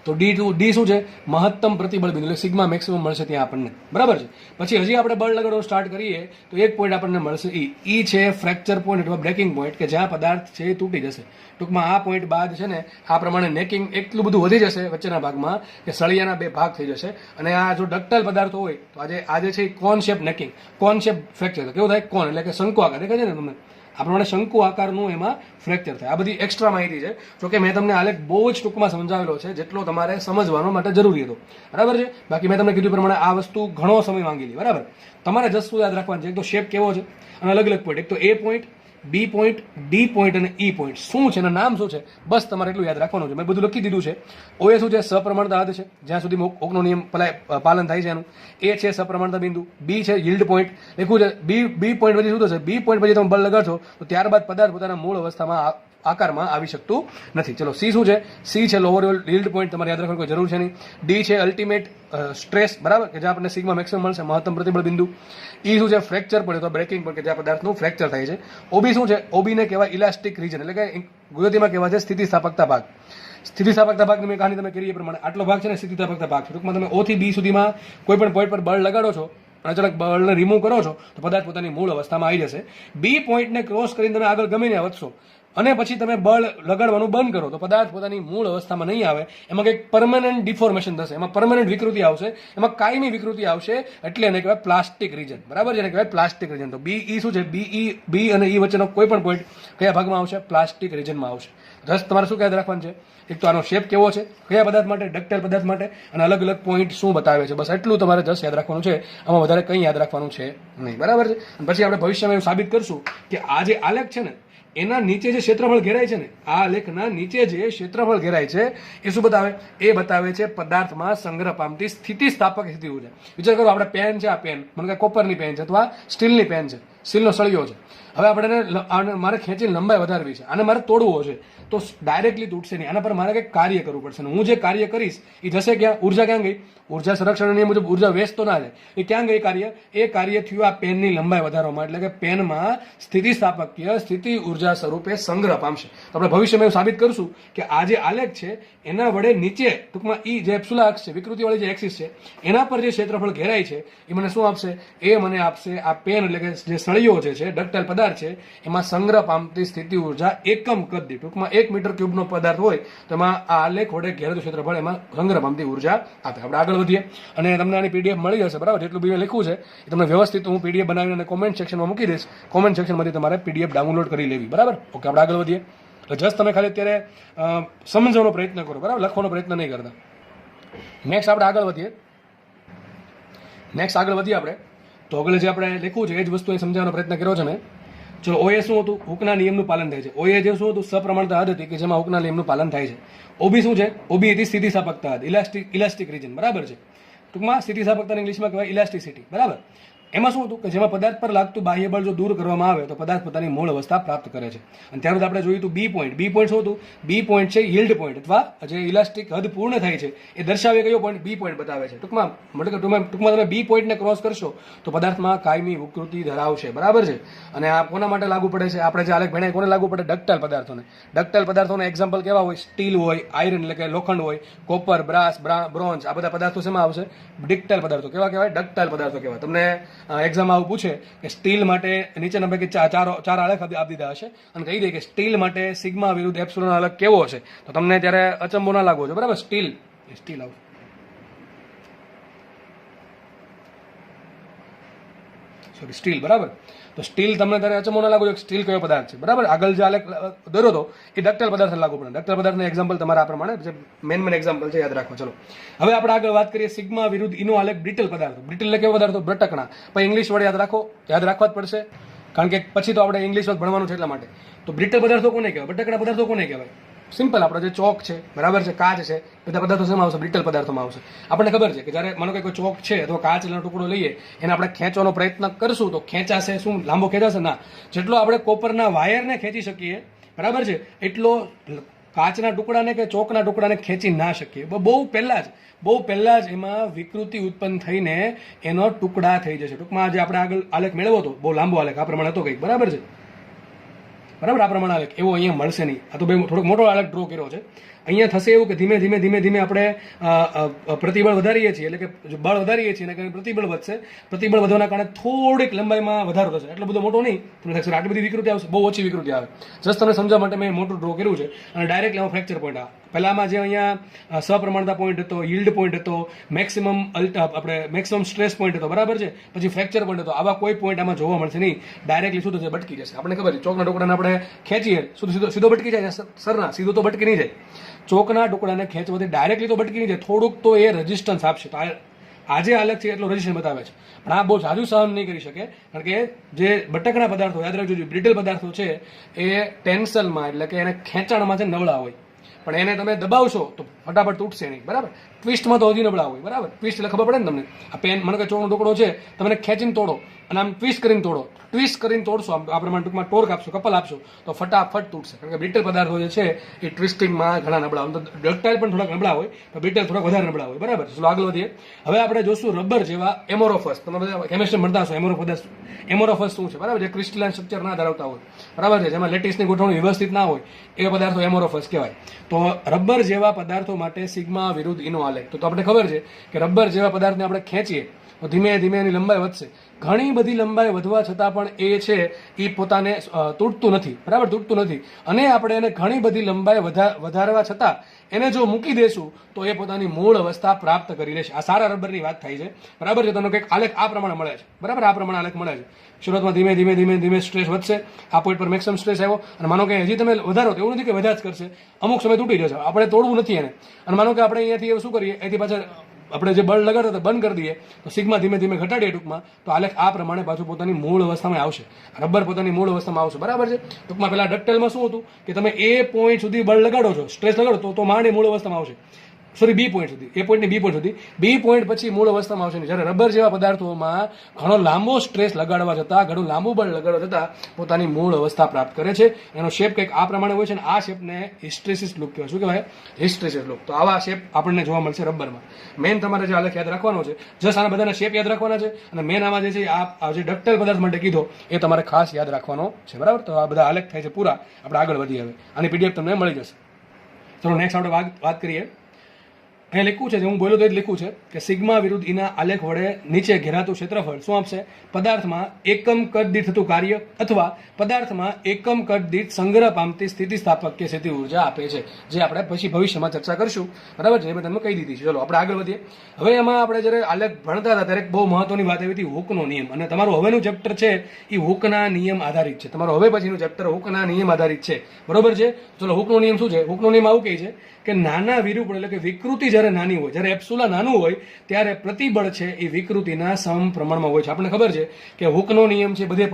તો ડી શું છે? મહત્તમ પ્રતિબળ બિંદુ, એટલે સિગ્મા મેક્સિમમ મળશે ત્યાં આપણને, બરાબર છે. પછી હજી આપણે બળ લગાડવાનું સ્ટાર્ટ કરીએ તો એક પોઈન્ટ આપણને મળશે ઈ છે ફ્રેક્ચર પોઈન્ટ અથવા બ્રેકિંગ પોઈન્ટ, કે જ્યાં પદાર્થ છે એ તૂટી જશે. ટૂંકમાં આ પોઈન્ટ બાદ છે ને આ પ્રમાણે નેકિંગ એટલું બધું વધી જશે વચ્ચેના ભાગમાં કે સળિયાના બે ભાગ થઈ જશે. અને આ જો ડક્ટાઇલ પદાર્થો હોય તો આજે છે કોન શેપ નેકિંગ, કોન શેપ ફ્રેક્ચર. કેવું થાય? કોન એટલે કે શંકુ આકાર, દેખાય છે ને તમને? આ પ્રમાણે શંકુ આકારનું એમાં ફ્રેક્ચર થાય. આ બધી એક્સ્ટ્રા માહિતી છે. જોકે મેં તમને આલેખ બહુ જ ટૂંકમાં સમજાવેલો છે, જેટલો તમારે સમજવાનો માટે જરૂરી હતો, બરાબર છે. બાકી મેં તમને કીધું પ્રમાણે આ વસ્તુ ઘણો સમય માંગી લી, બરાબર. તમારે જસ્ટ યાદ રાખવાનું છે એક તો શેપ કેવો છે અને અલગ અલગ પોઈન્ટ. એક તો એ પોઈન્ટ, બી પોઈન્ટ, ડી પોઈન્ટ અને ઈ પોઈન્ટ શું છે, એના નામ શું છે, બસ તમારે એટલું યાદ રાખવાનું છે. મેં બધું લખી દીધું છે. ઓએ શું છે? સપ્રમાણતા હદ છે, જ્યાં સુધી ઓકનો નિયમ પાલન થાય છે એનું. એ છે સપ્રમાણતા બિંદુ. બી છે યીલ્ડ પોઈન્ટ, લખ્યું છે. બી પોઈન્ટ પછી શું થશે? બી પોઈન્ટ પછી તમે બળ લગાડશો તો ત્યારબાદ પદાર્થ પોતાના મૂળ અવસ્થામાં આકારમાં આવી શકતું નથી. ચલો, સી શું છે? સી છે લોઅર યીલ્ડ પોઈન્ટ. તમારે યાદ રાખવાની કોઈ જરૂર છે નહીં. ડી છે અલ્ટિમેટ સ્ટ્રેસ, બરાબર, કે જ્યાં આપણને સિગ્મા મેક્સિમમ મળશે, મહત્તમ પ્રતિબળ બિંદુ. ઈ શું છે? ફ્રેક્ચર પોઈન્ટ અથવા બ્રેકિંગ પોઈન્ટ, કે જ્યાં પદાર્થનું ફ્રેક્ચર થાય છે. ઓબી શું છે? ઓબીને કહેવાય ઇલાસ્ટિક રીજન, એટલે કે ગુજરાતીમાં કહેવાય છે સ્થિતિસ્થાપકતા ભાગ. સ્થિતિસ્થાપકતા ભાગની મેં કહાની તમે કરી એ પ્રમાણે આટલો ભાગ છે ને સ્થિતિસ્થાપકતા ભાગ છે. ટૂંકમાં તમે ઓ થી બી સુધીમાં કોઈ પણ પોઈન્ટ પર બળ લગાડો છો અને અચાનક બળને રિમૂવ કરો છો તો પદાર્થ પોતાની મૂળ અવસ્થામાં આવી જશે. બી પોઈન્ટને ક્રોસ કરીને તમે આગળ ગમે ત્યાં વધશો અને પછી તમે બળ લગાડવાનું બંધ કરો તો પદાર્થ પોતાની મૂળ અવસ્થામાં નહીં આવે. એમાં કંઈક પરમેનન્ટ ડિફોર્મેશન થશે, એમાં પરમેનન્ટ વિકૃતિ આવશે, એમાં કાયમી વિકૃતિ આવશે, એટલે એને કહેવાય પ્લાસ્ટિક રીજન, બરાબર છે. એને કહેવાય પ્લાસ્ટિક રીજન. તો બી શું છે? બી અને ઈ વચ્ચેનો કોઈ પણ પોઈન્ટ કયા ભાગમાં આવશે? પ્લાસ્ટિક રીજનમાં આવશે. જસ્ટ તમારે શું યાદ રાખવાનું છે? એક તો આનો શેપ કેવો છે, કયા પદાર્થ માટે, ડક્ટાઇલ પદાર્થ માટે, અને અલગ અલગ પોઈન્ટ શું બતાવે છે, બસ એટલું તમારે જસ્ટ યાદ રાખવાનું છે. આમાં વધારે કંઈ યાદ રાખવાનું છે નહીં, બરાબર છે. પછી આપણે ભવિષ્યમાં એવું સાબિત કરશું કે આ જે આલેખ છે ને એના નીચે જે ક્ષેત્રફળ ઘેરાય છે ને, આ આલેખના નીચે જે ક્ષેત્રફળ ઘેરાય છે એ શું બતાવે? એ બતાવે છે પદાર્થમાં સંગ્રહ પામતી સ્થિતિસ્થાપક સ્થિતિ ઉર્જા. વિચાર કરો, આપણે પેન છે, આ પેન મને કે કોપરની પેન છે અથવા સ્ટીલની પેન છે, સ્ટીલનો સળિયો છે. હવે આપણે મારે ખેંચીને લંબાઈ વધારવી છે, આને મારે તોડવો છે, તો ડાયરેક્ટલી તૂટશે નહીં. આના પર મારે કંઈક કાર્ય કરવું પડશે. હું જે કાર્ય કરીશ એ જશે ક્યાં? ઉર્જા ક્યાં ગઈ? ઉર્જા સંરક્ષણ નિયમ મુજબ ઉર્જા વેસ્ટ તો ના જાય. એ ક્યાં ગઈ કાર્ય? એ કાર્ય થયું આ પેનની લંબાઈ વધારવામાં, એટલે કે પેનમાં સ્થિતિસ્થાપકીય સ્થિતિ ઉર્જા સ્વરૂપે સંગ્રહ પામશે. તો આપણે ભવિષ્યમાં એવું સાબિત કરશું કે આ જે આલેખ છે એના વડે નીચે ટૂંકમાં ઈ જે એપ્સુલા અક્ષ છે, વિકૃતિવાળી જે એક્સિસ છે, એના પર જે ક્ષેત્રફળ ઘેરાય છે એ મને શું આપશે? એ મને આપશે આ પેન, એટલે કે જે સળિયો જે છે, ડક્ટાઇલ પદાર્થ છે, એમાં સંગ્રહ પામતી સ્થિતિ ઉર્જા એકમ કદ દીઠ, ટૂંકમાં 1 મીટર ક્યુબનો પદાર્થ હોય તો એમાં આ આલેખ વડે ઘેરાતું ક્ષેત્રફળ એમાં સંગ્રહ પામતી ઉર્જા આપે. આપણે આગળ વધીએ અને તમને આની પીડીએફ મળી જશે, બરાબર. જેટલું બી લખ્યું છે એ તમને વ્યવસ્થિત હું પીડીએફ બનાવીને કોમેન્ટ સેક્શનમાં મૂકી દઈશ. કોમેન્ટ સેક્શનમાંથી તમારે પીડીએફ ડાઉનલોડ કરી લેવી, બરાબર. ઓકે, આપણે આગળ વધીએ. તો જસ્ટ તમે ખાલી અત્યારે સમજવાનો પ્રયત્ન કરો, બરાબર, લખવાનો પ્રયત્ન નહીં કરતા. નેક્સ્ટ આપણે આગળ વધીએ. આપણે તો આગળ જે આપણે લખ્યું છે એ જ વસ્તુ સમજાવવાનો પ્રયત્ન કર્યો છે મેં. ચલો ઓએ શું હતું? હુકના નિયમનું પાલન થાય છે. ઓએ જે શું હતું? સપ્રમાણતા હદ હતી કે જેમાં હુકના નિયમનું પાલન થાય છે. ઓબી શું છે? ઓબી હતી સ્થિતિસ્થાપકતા હદ, ઇલાસ્ટિક રીજન, બરાબર છે. ટૂંકમાં સ્થિતિસ્થાપકતાને ઇંગ્લિશમાં કહેવાય ઇલાસ્ટિસિટી, બરાબર. એમાં શું હતું કે જેમાં પદાર્થ પર લાગતું બાહ્ય બળ જો દૂર કરવામાં આવે તો પદાર્થ પોતાની મૂળ અવસ્થા પ્રાપ્ત કરે છે. અને ત્યારબાદ આપણે જોયું હતું બી પોઈન્ટ. બી પોઈન્ટ શું હતું? બી પોઈન્ટ છે યીલ્ડ પોઈન્ટ, અથવા જે ઇલાસ્ટિક હદ પૂર્ણ થાય છે એ દર્શાવે કયો પોઈન્ટ? બી પોઈન્ટ બતાવે છે. ટૂંકમાં તમે બી પોઈન્ટને ક્રોસ કરશો તો પદાર્થમાં કાયમી વિકૃતિ ધરાવશે, બરાબર છે. અને આ કોના માટે લાગુ પડે છે? આપણે જે આલેખ ભણ્યા કોને લાગુ પડે? ડક્ટાઇલ પદાર્થોને. ડક્ટાઇલ પદાર્થોના એક્ઝામ્પલ કેવા હોય? સ્ટીલ હોય, આયરન એટલે કે લોખંડ હોય, કોપર, બ્રાસ, બ્રોન્ઝ, આ બધા પદાર્થો શેમાં આવશે? ડક્ટાઇલ પદાર્થો. કેવા કહેવાય? ડક્ટાઇલ પદાર્થો કહેવાય. તમને એક્ઝામ આવું પૂછે કે સ્ટીલ માટે નીચેના પૈકી ચાર આલેખ આપી દીધા હશે અને કહી દે કે સ્ટીલ માટે સિગ્મા વિરુદ્ધ એપ્સિલોન આલેખ કેવો હશે, તો તમને ત્યારે અચંબો ના લાગવો છે, બરાબર. સ્ટીલ આવશે. સોરી, સ્ટીલ, બરાબર. તો સ્ટીલ તમને ત્યારે અચંબો ના લાગવો જોઈએ. સ્ટીલ કયો પદાર્થ છે, બરાબર. આગળ જે આલેખ દોર્યો હતો એ ડક્ટાઇલ પદાર્થ લાગુ પડે. ડક્ટાઇલ પદાર્થના એક્ઝામ્પલ તમારા આ પ્રમાણે જે મેન એક્ઝામ્પલ છે યાદ રાખો. ચલો હવે આપણે આગળ વાત કરીએ સિગ્મા વિરુદ્ધ ઇનો આલેખ બ્રિટલ પદાર્થો. બ્રિટલ એટલે કેવો પદાર્થો? બટકણા. પણ ઇંગ્લિશ વડે યાદ રાખવા જ પડશે, કારણ કે પછી તો આપણે ઇંગ્લિશ ભણવાનું છે એટલા માટે. તો બ્રિટલ પદાર્થો કોને કહેવાય? બટકણા પદાર્થો કોને કહેવાય? સિમ્પલ, આપણે જે ચોક છે, બરાબર છે, કાચ છે, બધા પદાર્થો શેમાં આવશે? બ્રિટલ પદાર્થોમાં આવશે. આપણને ખબર છે કે જ્યારે માનો કે કોઈ ચોક છે અથવા કાચનો ટુકડો લઈએ એને આપણે ખેંચવાનો પ્રયત્ન કરશું તો ખેંચાશે? શું લાંબો ખેંચાશે? ના. જેટલો આપણે કોપરના વાયરને ખેંચી શકીએ, બરાબર છે, એટલો કાચના ટુકડાને કે ચોકના ટુકડાને ખેંચી ના શકીએ. બહુ પહેલા જ એમાં વિકૃતિ ઉત્પન્ન થઈને એનો ટુકડા થઈ જશે. ટૂંકમાં જે આપણે આગળ આલેખ મેળવ્યો હતો, બહુ લાંબો આલેખ આ પ્રમાણે હતો કંઈક, બરાબર છે, બરાબર. આ પ્રમાણે આલેખ એવો અહીંયા મળશે નહીં. આ તો થોડોક મોટો આલેખ ડ્રો કર્યો છે. અહીંયા થશે એવું કે ધીમે ધીમે આપણે પ્રતિબળ વધારીએ છીએ, એટલે કે બળ વધારીએ છીએ અને પ્રતિબળ વધશે. પ્રતિબળ વધવાના કારણે થોડીક લંબાઈમાં વધારો થશે. એટલો બધો મોટો નહીં. તમને થશે આટલી બધી વિકૃતિ આવશે? બહુ ઓછી વિકૃતિ આવે. જસ્ટ તમને સમજવા માટે મેં મોટું ડ્રો કર્યું છે. અને ડાયરેક્ટ એમાં ફ્રેક્ચર પોઈન્ટ આવે. પહેલામાં જે અહીંયા સપ્રમાણતા પોઈન્ટ હતો, યીલ્ડ પોઈન્ટ હતો, મેક્સિમમ સ્ટ્રેસ પોઈન્ટ હતો, બરાબર છે, પછી ફ્રેક્ચર પોઈન્ટ હતો. આવા કોઈ પોઈન્ટ આમાં જોવા મળશે નહીં. ડાયરેક્ટલી શું થશે? બટકી જશે. આપણે ખબર છે ચોકના ટુકડાને આપણે ખેંચીએ સીધો બટકી જાય? સરના સીધો તો બટકી નહીં જાય. ચોકના ટુકડાને ખેંચવાથી ડાયરેક્ટલી તો બટકી નહીં જાય, થોડુંક તો એ રેઝિસ્ટન્સ આપશે. તો આજે આલેખ છે એટલો રેઝિસ્ટન્સ બતાવે છે, પણ આ બહુ જાજુ સહન નહીં કરી શકે, કારણ કે જે બટકના પદાર્થો, યાદ રાખજો, જે બ્રિટલ પદાર્થો છે એ ટેન્શનમાં એટલે કે એને ખેંચાણમાં છે નબળા હોય, પણ એને તમે દબાવશો તો ફટાફટ તૂટશે નહીં, બરાબર. ટ્વિસ્ટમાં તો હજી નબળા હોય, બરાબર. ટ્વિસ્ટ એટલે ખબર પડે ને તમને. આ પેન મને કે ચોકનો ટુકડો છે, તમે ખેંચીને તોડો અને આમ ટ્વિસ્ટ કરીને તોડશો, આ પ્રમાણે ટૂંકમાં ટોર્ક આપશો, કપલ આપશો તો ફટાફટ તૂટશે. કારણ કે બ્રિટલ પદાર્થો જે છે એ ટ્વિસ્ટિંગમાં ઘણા નબળા હોય. ડક્ટાઇલ પણ થોડાક નબળા હોય, પણ બ્રિટલ થોડાક વધારે નબળા હોય, બરાબર. ચલો આગળ વધીએ. હવે આપણે જોશું રબર જેવા એમોરોફસ. તમે બધા કેમિસ્ટ્રી ભણતા હશો. એમોરોફસ શું છે, બરાબર? જે ક્રિસ્ટલાઇન સ્ટ્રક્ચર ના ધરાવતા હોય, બરાબર છે, જેમાં લેટિસની ગોઠવણી વ્યવસ્થિત ના હોય, એવા પદાર્થો એમોરોફસ કહેવાય. તો રબર જેવા પદાર્થો માટે સિગ્મા વિરુદ્ધ ઇનો આલેખ. તો આપણે ખબર છે કે રબર જેવા પદાર્થને આપણે ખેંચીએ તો ધીમે ધીમે એની લંબાઈ વધશે. ઘણી બધી લંબાઈ વધવા છતાં પણ એ છે એ પોતાને તૂટતું નથી, બરાબર, તૂટતું નથી. અને આપણે એને ઘણી બધી લંબાઈ વધારવા છતાં એને જો મૂકી દેશું તો એ પોતાની મૂળ અવસ્થા પ્રાપ્ત કરી લેશે. આ સારા રબરની વાત થાય છે, બરાબર છે. તમને કંઈક આલેખ આ પ્રમાણે મળે છે, બરાબર. આ પ્રમાણે આલેખ મળે છે. શરૂઆતમાં ધીમે ધીમે સ્ટ્રેસ વધશે. આ પોઈન્ટ પર મેક્સિમમ સ્ટ્રેસ આવ્યો અને માનો કે હજી તમે વધારો તો એવું નથી કે વધ્યા જ કરશે, અમુક સમય તૂટી જશે. આપણે તોડવું નથી એને. અને માનો કે આપણે અહીંયાથી શું કરીએ, અહીંથી પાછળ આપણે જે બળ લગાડતા હતા બંધ કરી દઈએ તો સિગ્મા ધીમે ધીમે ઘટાડીએ ટૂંકમાં, તો આલેખ આ પ્રમાણે પાછું પોતાની મૂળ અવસ્થામાં આવશે. રબર પોતાની મૂળ અવસ્થામાં આવશે, બરાબર છે. ટૂંકમાં પેલા ડક્ટાઇલમાં શું હતું કે તમે એ પોઈન્ટ સુધી બળ લગાડો છો, સ્ટ્રેસ લગાડો તો માંડ મૂળ અવસ્થામાં આવશે. સોરી, બી પોઈન્ટ સુધી, એ પોઈન્ટની બી પોઈન્ટ સુધી, બી પોઈન્ટ પછી મૂળ અવસ્થામાં આવશે. જ્યારે રબર જેવા પદાર્થોમાં ઘણો લાંબો સ્ટ્રેસ લગાડવા છતાં, ઘણું લાંબુ બળ લગાડવા છતાં પોતાની મૂળ અવસ્થા પ્રાપ્ત કરે છે. એનો શેપ કંઈક આ પ્રમાણે હોય છે અને આ શેપને હિસ્ટ્રેસિસ લૂપ કહેવાય. શું કહેવાય? Hysteresis loop. તો આવા શેપ આપણને જોવા મળશે રબરમાં. મેન તમારે જે આલેખ યાદ રાખવાનો છે, જસ્ટ આના બધાના શેપ યાદ રાખવાના છે. અને મેન આમાં જે છે આ જે ડક્ટાઇલ પદાર્થ માટે કીધો એ તમારે ખાસ યાદ રાખવાનો છે, બરાબર. તો આ બધા આલેખ થાય છે પૂરા. આપણે આગળ વધીએ. હવે આની પીડીએફ તમને મળી જશે. ચલો નેક્સ્ટ આપણે વાત કરીએ. અહીંયા લખ્યું છે, જે હું બોલ્યો તો એ જ લખ્યું છે કે સિગ્મા વિરુદ્ધ ઇના આલેખ વડે નીચે ઘેરાતું ક્ષેત્રફળ શું આપશે? પદાર્થમાં એકમ કદ દીઠ થતું કાર્ય અથવા પદાર્થમાં એકમ કદ દીઠ સંગ્રહ પામતી સ્થિતિસ્થાપક કે સ્થિતિ ઉર્જા આપે છે, જે આપણે પછી ભવિષ્યમાં ચર્ચા કરશું, બરાબર છે. એ મેં તમને કહી દીધી છે. ચલો આપણે આગળ વધીએ. હવે એમાં આપણે જ્યારે આલેખ ભણતા હતા ત્યારે બહુ મહત્વની વાત એવી હતી હુકનો નિયમ. અને તમારું હવેનું ચેપ્ટર છે એ હુકના નિયમ આધારિત છે. તમારું હવે પછીનું ચેપ્ટર હુકના નિયમ આધારિત છે, બરોબર છે. ચલો હુકનો નિયમ શું છે? હુકનો નિયમ આવું કહે છે કે નાના વિરૂપણ એટલે કે વિકૃતિ જ્યારે નાની હોય, જ્યારે એપ્સુલા નાનું હોય ત્યારે પ્રતિબળ છે એ વિકૃતિના સમપ્રમાણમાં હોય છે. આપણને ખબર છે કે હુકનો નિયમ છે બધે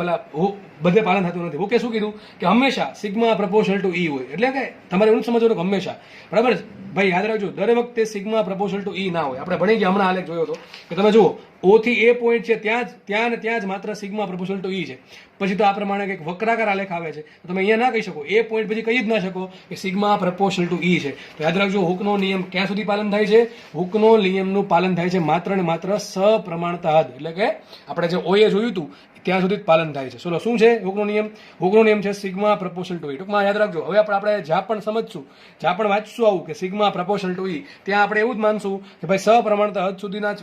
પાલન થતું નથી. હુકે શું કીધું કે હંમેશા સિગ્મા પ્રપોર્શનલ ટુ ઈ હોય, એટલે કે તમારે એવું સમજવાનું કે હંમેશા, બરાબર છે ભાઈ, યાદ રાખજો દર વખતે સિગ્મા પ્રપોર્શનલ ટુ ઈ ના હોય. આપણે ભણી ગયા હમણાં આલેખ જોયો હતો કે તમે જુઓ O થી A પોઈન્ટ છે ત્યાં જ માત્ર સિગ્મા પ્રપોર્શનલ ટુ ઈ છે. પછી તો આ પ્રમાણે કંઈક વક્રાકાર આલેખ આવે છે, તો તમે અહીંયા ના કહી શકો A પોઈન્ટ પછી કહી જ ના શકો કે સિગ્મા પ્રપોર્શનલ ટુ ઈ છે. તો યાદ રાખજો હુકનો નિયમ ક્યાં સુધી પાલન થાય છે? હુકનો નિયમનું પાલન થાય છે માત્ર ને માત્ર સપ્રમાણતા હદ, એટલે કે આપણે જે ઓએ જોયું હતું ત્યાં સુધી જ પાલન થાય છે. ચલો શું છે હુકનો નિયમ? હુકનો નિયમ છે સિગ્મા પ્રપોર્શનલ ટુ ઈ. ટૂંકમાં યાદ રાખજો. હવે આપણે જ્યાં પણ સમજશું, જ્યાં પણ વાંચશું આવું કે સિગ્મા પ્રપોર્શનલ ટુ ઈ, ત્યાં આપણે એવું જ માનશું કે ભાઈ સપ્રમાણતા હદ સુધીના જ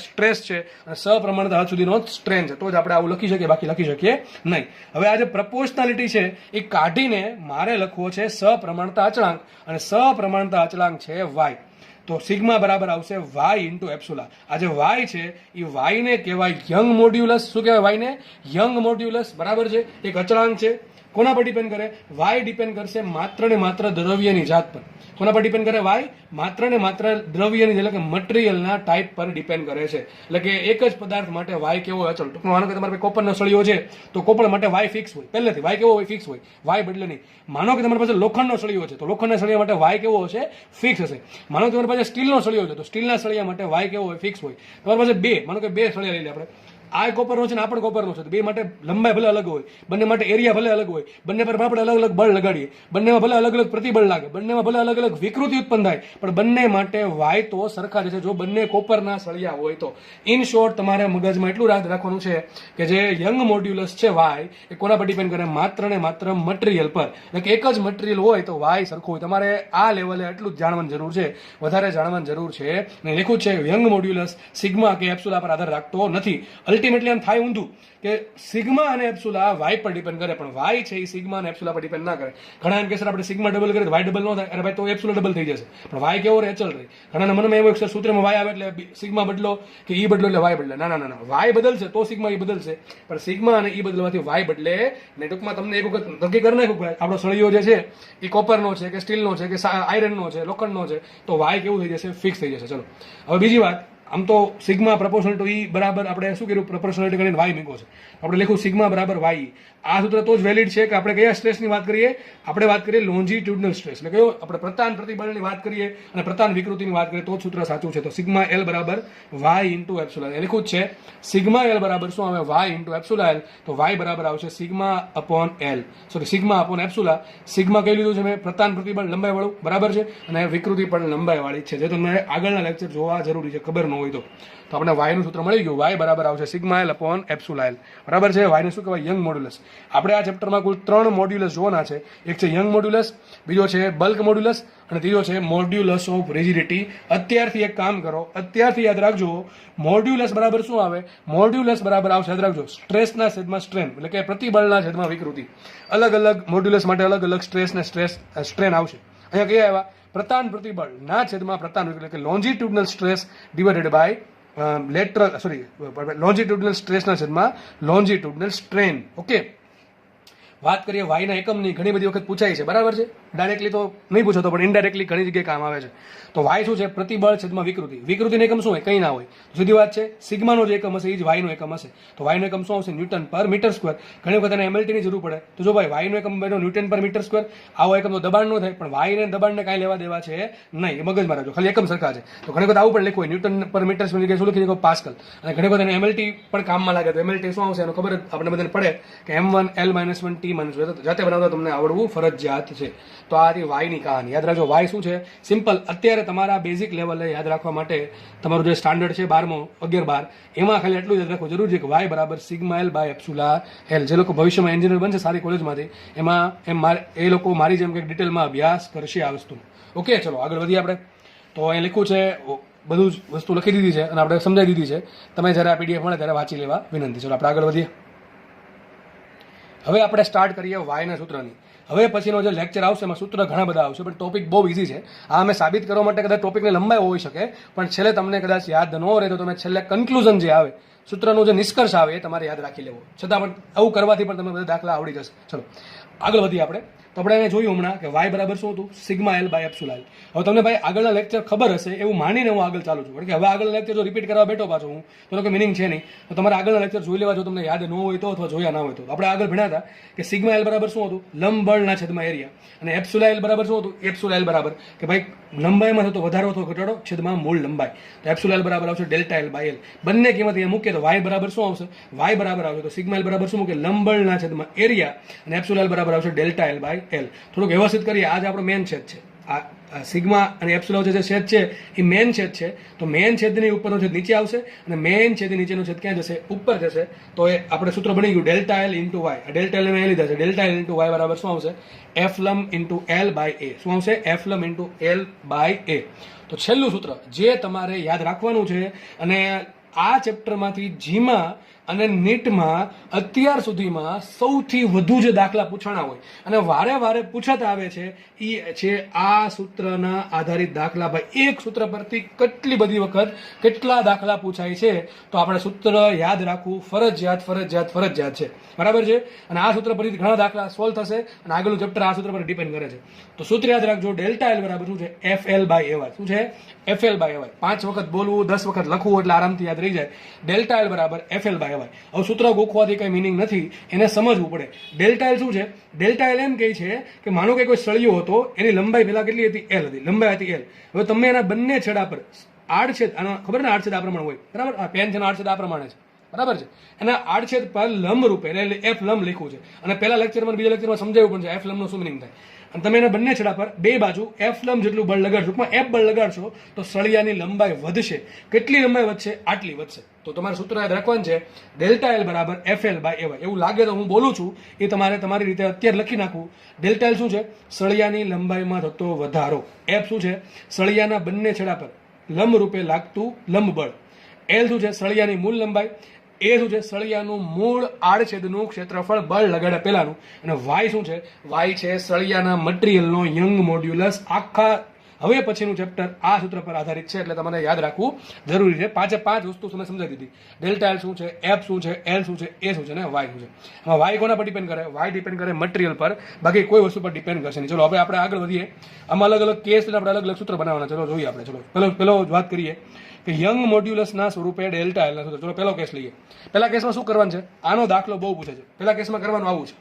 સ્ટ્રેસ છે અને સપ્રમાણતા હદ સુધીનો સ્ટ્રેન છે, તો જ આપણે આવું લખી શકીએ, બાકી લખી શકીએ નહીં. હવે આ જે પ્રપોર્શનાલિટી છે એ કાઢીને મારે લખવો છે સપ્રમાણતા અચળાંક, અને સપ્રમાણતા અચળાંક છે વાય. તો સિગ્મા બરાબર આવશે વાય ઇન્ટુ એપ્સુલા. આ જે વાય છે એ વાયને કહેવાય યંગ મોડ્યુલસ. શું કહેવાય વાયને? યંગ મોડ્યુલસ, બરાબર છે. એક અચળાંક છે. કોના પર ડિપેન્ડ કરે? વાય ડિપેન્ડ કરશે માત્ર ને માત્ર દ્રવ્યની જાત પર. કોના પર ડિપેન્ડ કરે? વાય માત્ર ને માત્ર દ્રવ્યની, એટલે કે મટીરિયલના ટાઈપ પર ડિપેન્ડ કરે છે. એટલે કે એક જ પદાર્થ માટે વાય કેવો અચળ. ટૂંકમાં માનો કે તમારે કોપરનો સળિયો છે તો કોપર માટે વાય ફિક્સ હોય, પહેલેથી વાય કેવો હોય? ફિક્સ હોય, વાય બદલે નહીં. માનો કે તમારી પાસે લોખંડનો સળિયો છે તો લોખંડના સળિયા માટે વાય કેવો હશે? ફિક્સ હશે. માનો કે તમારી પાસે સ્ટીલનો સળિયો છે તો સ્ટીલના સળિયા માટે વાય કેવો હોય? ફિક્સ હોય. તમારી પાસે માનો કે બે સળિયા લઈ લે આપણે, આ કોપરનો છે ને આ પણ કોપરનો છે, તો બે માટે લંબાઈ ભલે અલગ હોય, બંને માટે એરિયા ભલે અલગ હોય, બંને પર આપણે અલગ અલગ બળ લગાડીએ, બંનેમાં ભલે અલગ અલગ પ્રતિબળ લાગે, બંનેમાં ભલે અલગ અલગ વિકૃતિ ઉત્પન્ન થાય, પણ બંને માટે વાય તો સરખા જ છે જો બંને કોપરના સળિયા હોય તો. ઇન શોર્ટ તમારે મગજમાં એટલું રાખવાનું છે કે જે યંગ મોડ્યુલસ છે વાય એ કોના પર ડિપેન્ડ કરે? માત્ર ને માત્ર મટીરિયલ પર. એટલે કે એક જ મટીરિયલ હોય તો વાય સરખો હોય. તમારે આ લેવલે એટલું જ જાણવાની જરૂર છે, વધારે જાણવાની જરૂર છે. અને લખ્યું છે યંગ મોડ્યુલસ સિગ્મા કે એપ્સુલા પર આધાર રાખતો નથી. અલ્ટિમેટલી એમ થાય ઊંધું કે સિગ્મા અને એપ્સુલા વાય પર ડિપેન્ડ કરે, પણ વાય છે એ સિગ્મા અને એપ્સુલા પર ડિપેન્ડ ના કરે. ઘણા એમ કે સર આપણે સિગ્મા ડબલ કરીએ તો વાય ડબલ ન થાય. અરે ભાઈ તો એપ્સુલા ડબલ થઈ જશે, પણ વાય કેવો રહે? અચળ રહે. ઘણાના મનમાં એવું સર સૂત્રમાં વાય આવે એટલે સિગ્મા બદલો કે ઈ બદલો એટલે વાય બદલે. ના ના ના, વાય બદલશે તો સિગ્મા ઈ બદલશે, પણ સિગ્મા અને ઈ બદલવાથી વાય બદલે ને. ટૂંકમાં તમને એક વખત નક્કી કરી નાખ્યું આપણો સળિયો જે છે એ કોપરનો છે કે સ્ટીલનો છે કે આયરનનો છે, લોખંડનો છે, તો વાય કેવું થઈ જશે? ફિક્સ થઈ જશે. ચલો હવે બીજી વાત. આમ તો સિગ્મા પ્રપોર્શનલ ટુ ઈ બરાબર આપણે શું કર્યું? પ્રપોર્શનાલિટી કરીને વાય મૂકો છે. આપણે લખ્યું સિગ્મા બરાબર વાય. આ સૂત્ર તો જ વેલિડ છે કે આપણે કયા સ્ટ્રેસની વાત કરીએ? આપણે વાત કરીએ લોન્જીટ્યુડનલ સ્ટ્રેસ, એટલે કયો? આપણે પ્રતાન પ્રતિબળની વાત કરીએ અને પ્રતાન વિકૃતિની વાત કરીએ તો જ સૂત્ર સાચું છે. તો સિગ્મા એલ બરાબર વાય ઇન્ટુ એપ્સુલા એલ. લખ્યું છે સિગ્મા એલ બરાબર શું આવે? Y into epsilon L. તો વાય બરાબર આવશે sigma upon L, sorry sigma upon epsilon. Sigma કઈ લીધું છે મેં? પ્રતાન પ્રતિબળ લંબાઈ વાળું, બરાબર છે, અને વિકૃતિ પણ લંબાઈ વાળી છે, જે તમને આગળના લેક્ચર જોવા જરૂરી છે, ખબર ન હોય તો. તો આપણે વાયનું સૂત્ર મળી ગયું. વાય બરાબર આવશે સિગ્મા એલ અપોન એપ્સુલા એલ, બરાબર છે. વાયને શું કહેવાય? Young modulus. આપણે આ ચેપ્ટરમાં કુલ 3 મોડ્યુલસ જોવાના છે. એક છે યંગ મોડ્યુલસ, બીજો છે બલ્ક મોડ્યુલસ, અને ત્રીજો છે મોડ્યુલસ ઓફ રિજિડિટી. અત્યારથી એક કામ કરો, અત્યારથી યાદ રાખજો મોડ્યુલસ બરાબર શું આવે? મોડ્યુલસ બરાબર આવશે, યાદ રાખજો, સ્ટ્રેસના છેદમાં સ્ટ્રેન, એટલે કે પ્રતિબળના છેદમાં વિકૃતિ. અલગ અલગ મોડ્યુલસ માટે અલગ અલગ સ્ટ્રેસ ને સ્ટ્રેન આવશે. અહીંયા કયા આવ્યા? પ્રતાન પ્રતિબળના છેદમાં પ્રતાન વિકૃતિ, એટલે કે લોન્જીટ્યુડનલ સ્ટ્રેસ ડિવાઇડેડ બાય લોન્જીટ્યુડનલ સ્ટ્રેસના છેદમાં લોન્જીટ્યુડનલ સ્ટ્રેન. ઓકે, વાત કરીએ વાયના એકમની. ઘણી બધી વખત પૂછાય છે, બરાબર છે. ડાયરેક્ટલી તો નહીં પૂછાતો, પણ ઇનડાયરેક્ટલી ઘણી જગ્યાએ કામ આવે છે. તો વાય શું છે? પ્રતિબળ છેદમાં વિકૃતિ. વિકૃતિનો એકમ શું હોય? કંઈ ના હોય. જુદી વાત છે, સિગ્માનો જે એકમ હશે એ જ વાયનો એકમ હશે. તો વાયનો એકમ શું આવશે? ન્યૂટન પર મીટર સ્ક્વેર. ઘણી વખત એને એમએલટીની જરૂર પડે, તો જો ભાઈ વાયનો એકમ બન્યો ન્યૂટન પર મીટર સ્ક્વેર. આવો એકમ તો દબાણ નો થાય, પણ વાયને દબાણને કાંઈ લેવા દેવા છે નહીં, એ મગજમાં રાખજો, ખાલી એકમ સરખા છે. તો ઘણી વખત આવું પણ લખ્યું હોય ન્યૂટન પર મીટર સ્ક્વેર શું લખી દો? પાસ્કલ. અને ઘણી વખત એને એમએલટી પણ કામમાં લાગે, તો એમએલટી શું આવશે એનો ખબર આપણે બધાને પડે કે M1 L-1 T-1. જાતે બનાવતા તમને આવડવું ફરજિયાત છે. તો આ હતી વાયની કહાની. યાદ રાખજો વાય શું છે? સિમ્પલ. અત્યારે તમારા બેઝિક લેવલે યાદ રાખવા માટે તમારું જે સ્ટાન્ડર્ડ છે 12મો 11-12, એમાં ખાલી એટલું યાદ રાખવું જરૂર છે કે વાય બરાબર સિગ્મા એલ બાય એપ્સુલા એલ. જે લોકો ભવિષ્યમાં એન્જિનિયર બનશે સારી કોલેજમાંથી, એમાં એ લોકો મારી જેમ કંઈક ડિટેલમાં અભ્યાસ કરશે આ વસ્તુનો. ઓકે, ચલો આગળ વધીએ આપણે. તો અહીં લખ્યું છે, બધું જ વસ્તુ લખી દીધી છે અને આપણે સમજાવી દીધી છે. તમે જ્યારે આ પીડીએફ મળે ત્યારે વાંચી લેવા વિનંતી. ચલો આપણે આગળ વધીએ. હવે આપણે સ્ટાર્ટ કરીએ વાયના સૂત્રની. હવે પછીનો જે લેક્ચર આવશે એમાં સૂત્ર ઘણા બધા આવશે, પણ ટોપિક બહુ ઇઝી છે. આ અમે સાબિત કરવા માટે કદાચ ટોપિકની લંબાઈ હોઈ શકે, પણ છેલ્લે તમને કદાચ યાદ ન રહે તો તમે છેલ્લે કન્ક્લુઝન જે આવે સૂત્રનો જે નિષ્કર્ષ આવે એ તમારે યાદ રાખી લેવો. છતાં પણ આવું કરવાથી પણ તમને બધા દાખલા આવડી જશે. ચલો આગળ વધીએ આપણે. તો આપણે અહીંયા જોયું હમણાં કે વાય બરાબર શું હતું, sigma L by epsilon L. હવે તમને ભાઈ આગળના લેક્ચર ખબર હશે એવું માનીને હું આગળ ચાલુ છું, કારણ કે હવે આગળના લેક્ચર જો રિપીટ કરવા બેઠો પાછો હું તો કોઈ મિનિંગ છે નહીં. તો તમારે આગળના લેક્ચર જોઈ લેવા, જો તમને યાદ ન હોય તો અથવા જોયા ના હોય તો. આપણે આગળ ભણ્યા હતા કે સિગ્મા એલ બરાબર શું હતું, લંબબળના છેદમાં એરિયા, અને એપ્સિલોન એલ બરાબર શું હતું, એપ્સિલોન એલ બરાબર કે ભાઈ લંબાઈમાં થતો વધારો અથવા ઘટાડો છેદમાં મૂળ લંબાઈ. તો એપ્સિલોન એલ બરાબર આવશે ડેલ્ટા એલ બાય એલ. બંને કિંમત અહીંયા મૂકીએ તો વાય બરાબર શું આવશે, વાય બરાબર આવશે તો સિગ્મા એલ બરાબર શું મૂકે, લંબબળના છેદમાં એરિયા, અને એપ્સિલોન એલ બરાબર આવશે ડેલ્ટા એલ બાય એલ. થોડુંક વ્યવસ્થિત કરીએ. આ જ આપણો મેન છેદ છે. આ સિગ્મા અને એપ્સિલોન જે છેદ છે એ મેન છેદ છે. તો મેન છેદની ઉપરનો છેદ નીચે આવશે અને મેન છેદની નીચેનો છેદ ક્યાં જશે, ઉપર જશે. તો એ આપણે સૂત્ર બની ગયું delta L into y. Delta L મેં લીધા છે. ડેલ્ટા એલ ઇન્ટુ વાય બરાબર શું આવશે, એફ લમ ઇન્ટુ એલ બાય એ. શું આવશે, એફ લમ ઇન્ટુ એલ બાય એ. તો છેલ્લું સૂત્ર જે તમારે યાદ રાખવાનું છે, અને આ ચેપ્ટરમાંથી જીમાં અને નીટમાં અત્યાર સુધીમાં સૌથી વધુ જે દાખલા પૂછાણા હોય અને વારે વારે પૂછાતા આવે છે એ છે આ સૂત્રના આધારિત દાખલા. ભાઈ એક સૂત્ર પરથી કેટલી બધી વખત કેટલા દાખલા પૂછાય છે, તો આપણે સૂત્ર યાદ રાખવું ફરજિયાત છે. બરાબર છે. અને આ સૂત્ર પરથી ઘણા દાખલા સોલ્વ થશે અને આગળનું ચેપ્ટર આ સૂત્ર પર ડિપેન્ડ કરે છે. તો સૂત્ર યાદ રાખજો, ડેલ્ટા એલ બરાબર શું છે, એફ એલ બાય એવાય. શું છે, એફ એલ બાય એવાય. 5 વખત બોલવું, 10 વખત લખવું એટલે આરામથી યાદ રહી જાય. ડેલ્ટા એલ બરાબર એફ એલ બાય એવાય. હવે સૂત્ર ગોખવાથી કઈ મિનિંગ નથી, એને સમજવું પડે. ડેલ્ટા એલ શું છે, ડેલ્ટા એલ એમ કહે છે કે માનો કે કોઈ સળિયો હતો, એની લંબાઈ પેલા કેટલી હતી, એલ હતી, લંબાઈ હતી એલ. હવે તમે એના બંને છેડા પર આડછેદ, આનો ખબર ને આડછેદ આ પ્રમાણે હોય, બરાબર, આ પેન છે આડછેદ આ પ્રમાણે છે, બરાબર છે. એના આડછેદ પર લંબ રૂપે એટલે એફ લંબ લખ્યું છે. અને પહેલા લેક્ચરમાં બીજા લેક્ચરમાં સમજાવ્યું પણ છે એફ લંબનું શું મિનિંગ થાય. અને તમે એના બંને છેડા પર બે બાજુ એફ લંબ જેટલું બળ લગાડશો, ટૂંકમાં એફ બળ લગાડશો તો સળિયાની લંબાઈ વધશે. કેટલી લંબાઈ વધશે, આટલી વધશે. તો તમારે સૂત્ર યાદ રાખવાનું છે, ડેલ્ટા એલ બરાબર એફ એલ બાય એવાય. એવું લાગે તો હું બોલું છું એ તમારે તમારી રીતે અત્યારે લખી નાખવું. ડેલ્ટા એલ શું છે, સળિયાની લંબાઈમાં થતો વધારો. એફ શું છે, સળિયાના બંને છેડા પર લંબ રૂપે લાગતું લંબ બળ. એલ શું છે, સળિયાની મૂળ લંબાઈ. એ શું છે, સળિયાનું મૂળ આડછેદનું ક્ષેત્રફળ બળ લગાડ્યા પહેલાનું. અને વાય શું છે, વાય છે સળિયાના મટીરિયલનો યંગ મોડ્યુલસ. આખા હવે પછીનું ચેપ્ટર આ સૂત્ર પર આધારિત છે, એટલે તમારે યાદ રાખવું જરૂરી છે. 5 વસ્તુ તમે સમજાવી દીધી. ડેલ્ટા એલ શું છે, એફ શું છે, એલ શું છે, એ શું છે, ને વાય શું છે. આમાં વાય કોના પર ડિપેન્ડ કરે, વાય ડિપેન્ડ કરે મટીરિયલ પર, બાકી કોઈ વસ્તુ પર ડિપેન્ડ કરશે નહીં. ચલો હવે આપણે આગળ વધીએ. આમાં અલગ અલગ કેસ આપણે અલગ અલગ સૂત્ર બનાવવાના. ચલો જોઈએ આપણે. ચલો પેલો વાત કરીએ કે યંગ મોડ્યુલસના સ્વરૂપે ડેલ્ટા એલના સૂત્ર. ચલો પહેલો કેસ લઈએ. પહેલા કેસમાં શું કરવાનું છે, આનો દાખલો બહુ પૂછે છે. પહેલા કેસમાં કરવાનું આવું છે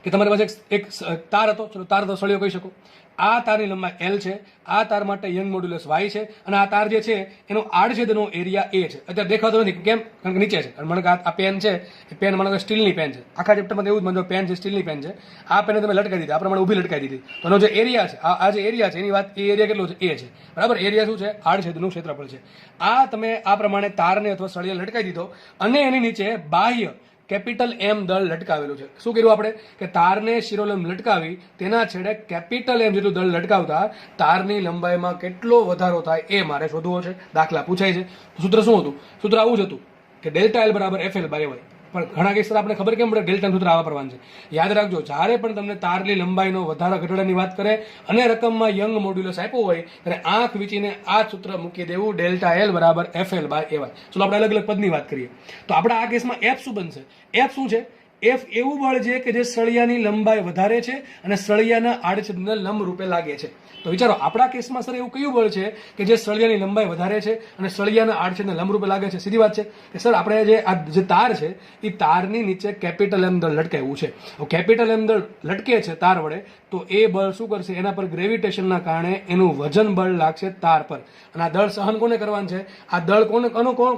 કે તમારી પાસે એક તાર હતો. ચલો તાર તો સળિયો કહી શકો. આ તારની લંબાઈ એલ છે, આ તાર માટે યંગ મોડ્યુલસ વાય છે, અને આ તાર જે છે એનો આડછેદનો એરિયા એ છે. અત્યારે દેખાતો નથી, કેમ, કારણ કે નીચે છે. અને મને આ પેન છે, એ પેન મને સ્ટીલની પેન છે. આખા ચેપ્ટરમાં એવું જ મને પેન છે, સ્ટીલની પેન છે. આ પેન તમે લટકાવી દીધી, આ પ્રમાણે ઊભી લટકાવી દીધી. તો એનો જે એરિયા છે, આ જે એરિયા છે એની વાત, એ એરિયા કેટલો છે, એ છે, બરાબર. એરિયા શું છે, આડછેદનું ક્ષેત્રફળ છે. આ તમે આ પ્રમાણે તારને અથવા સળિયા લટકાવી દીધો અને એની નીચે બાહ્ય કેપિટલ એમ દળ લટકાવેલું છે. શું કર્યું આપણે કે તારને શિરોલંબ લટકાવી તેના છેડે કેપિટલ એમ જેટલું દળ લટકાવતા તારની લંબાઈમાં કેટલો વધારો થાય એ મારે શોધવો છે. દાખલા પૂછાય છે. સૂત્ર શું હતું, સૂત્ર આવું જ હતું કે ડેલ્ટા એલ બરાબર એફ એલ બાય વાય. પણ ઘણા કેસ આપણે ખબર કેમ પડે, ડેલ્ટાનું સૂત્ર આવા પ્રમાણે છે. યાદ રાખજો, જ્યારે પણ તમને તારની લંબાઈનો વધારા ઘટાડાની વાત કરે અને રકમમાં યંગ મોડ્યુલસ આપ્યું હોય ત્યારે આંખ વીંચીને આ સૂત્ર મૂકી દેવું, ડેલ્ટા એલ બરાબર એફ એલ બાય એવાય. ચલો આપણે અલગ અલગ પદની વાત કરીએ. તો આપણે આ કેસમાં એફ શું બનશે, એફ શું છે, એફ એવું બળ છે કે જે સળિયાની લંબાઈ વધારે છે અને સળિયાના આડછેદને લંબ રૂપે લાગે છે. તો વિચારો, આપણા કેસમાં સર એવું કયું બળ છે કે જે સળિયાની લંબાઈ વધારે છે અને સળિયાના આડછેદને લંબ રૂપે લાગે છે. સીધી વાત છે કે સર આપણે જે તાર છે એ તારની નીચે કેપિટલ એમ દળ લટકાવ્યું છે. કેપિટલ એમ દળ લટકે છે તાર વડે, તો એ બળ શું કરશે, એના પર ગ્રેવિટેશનના કારણે એનું વજન બળ લાગશે તાર પર. અને આ દળ સહન કોને કરવાનું છે, આ દળ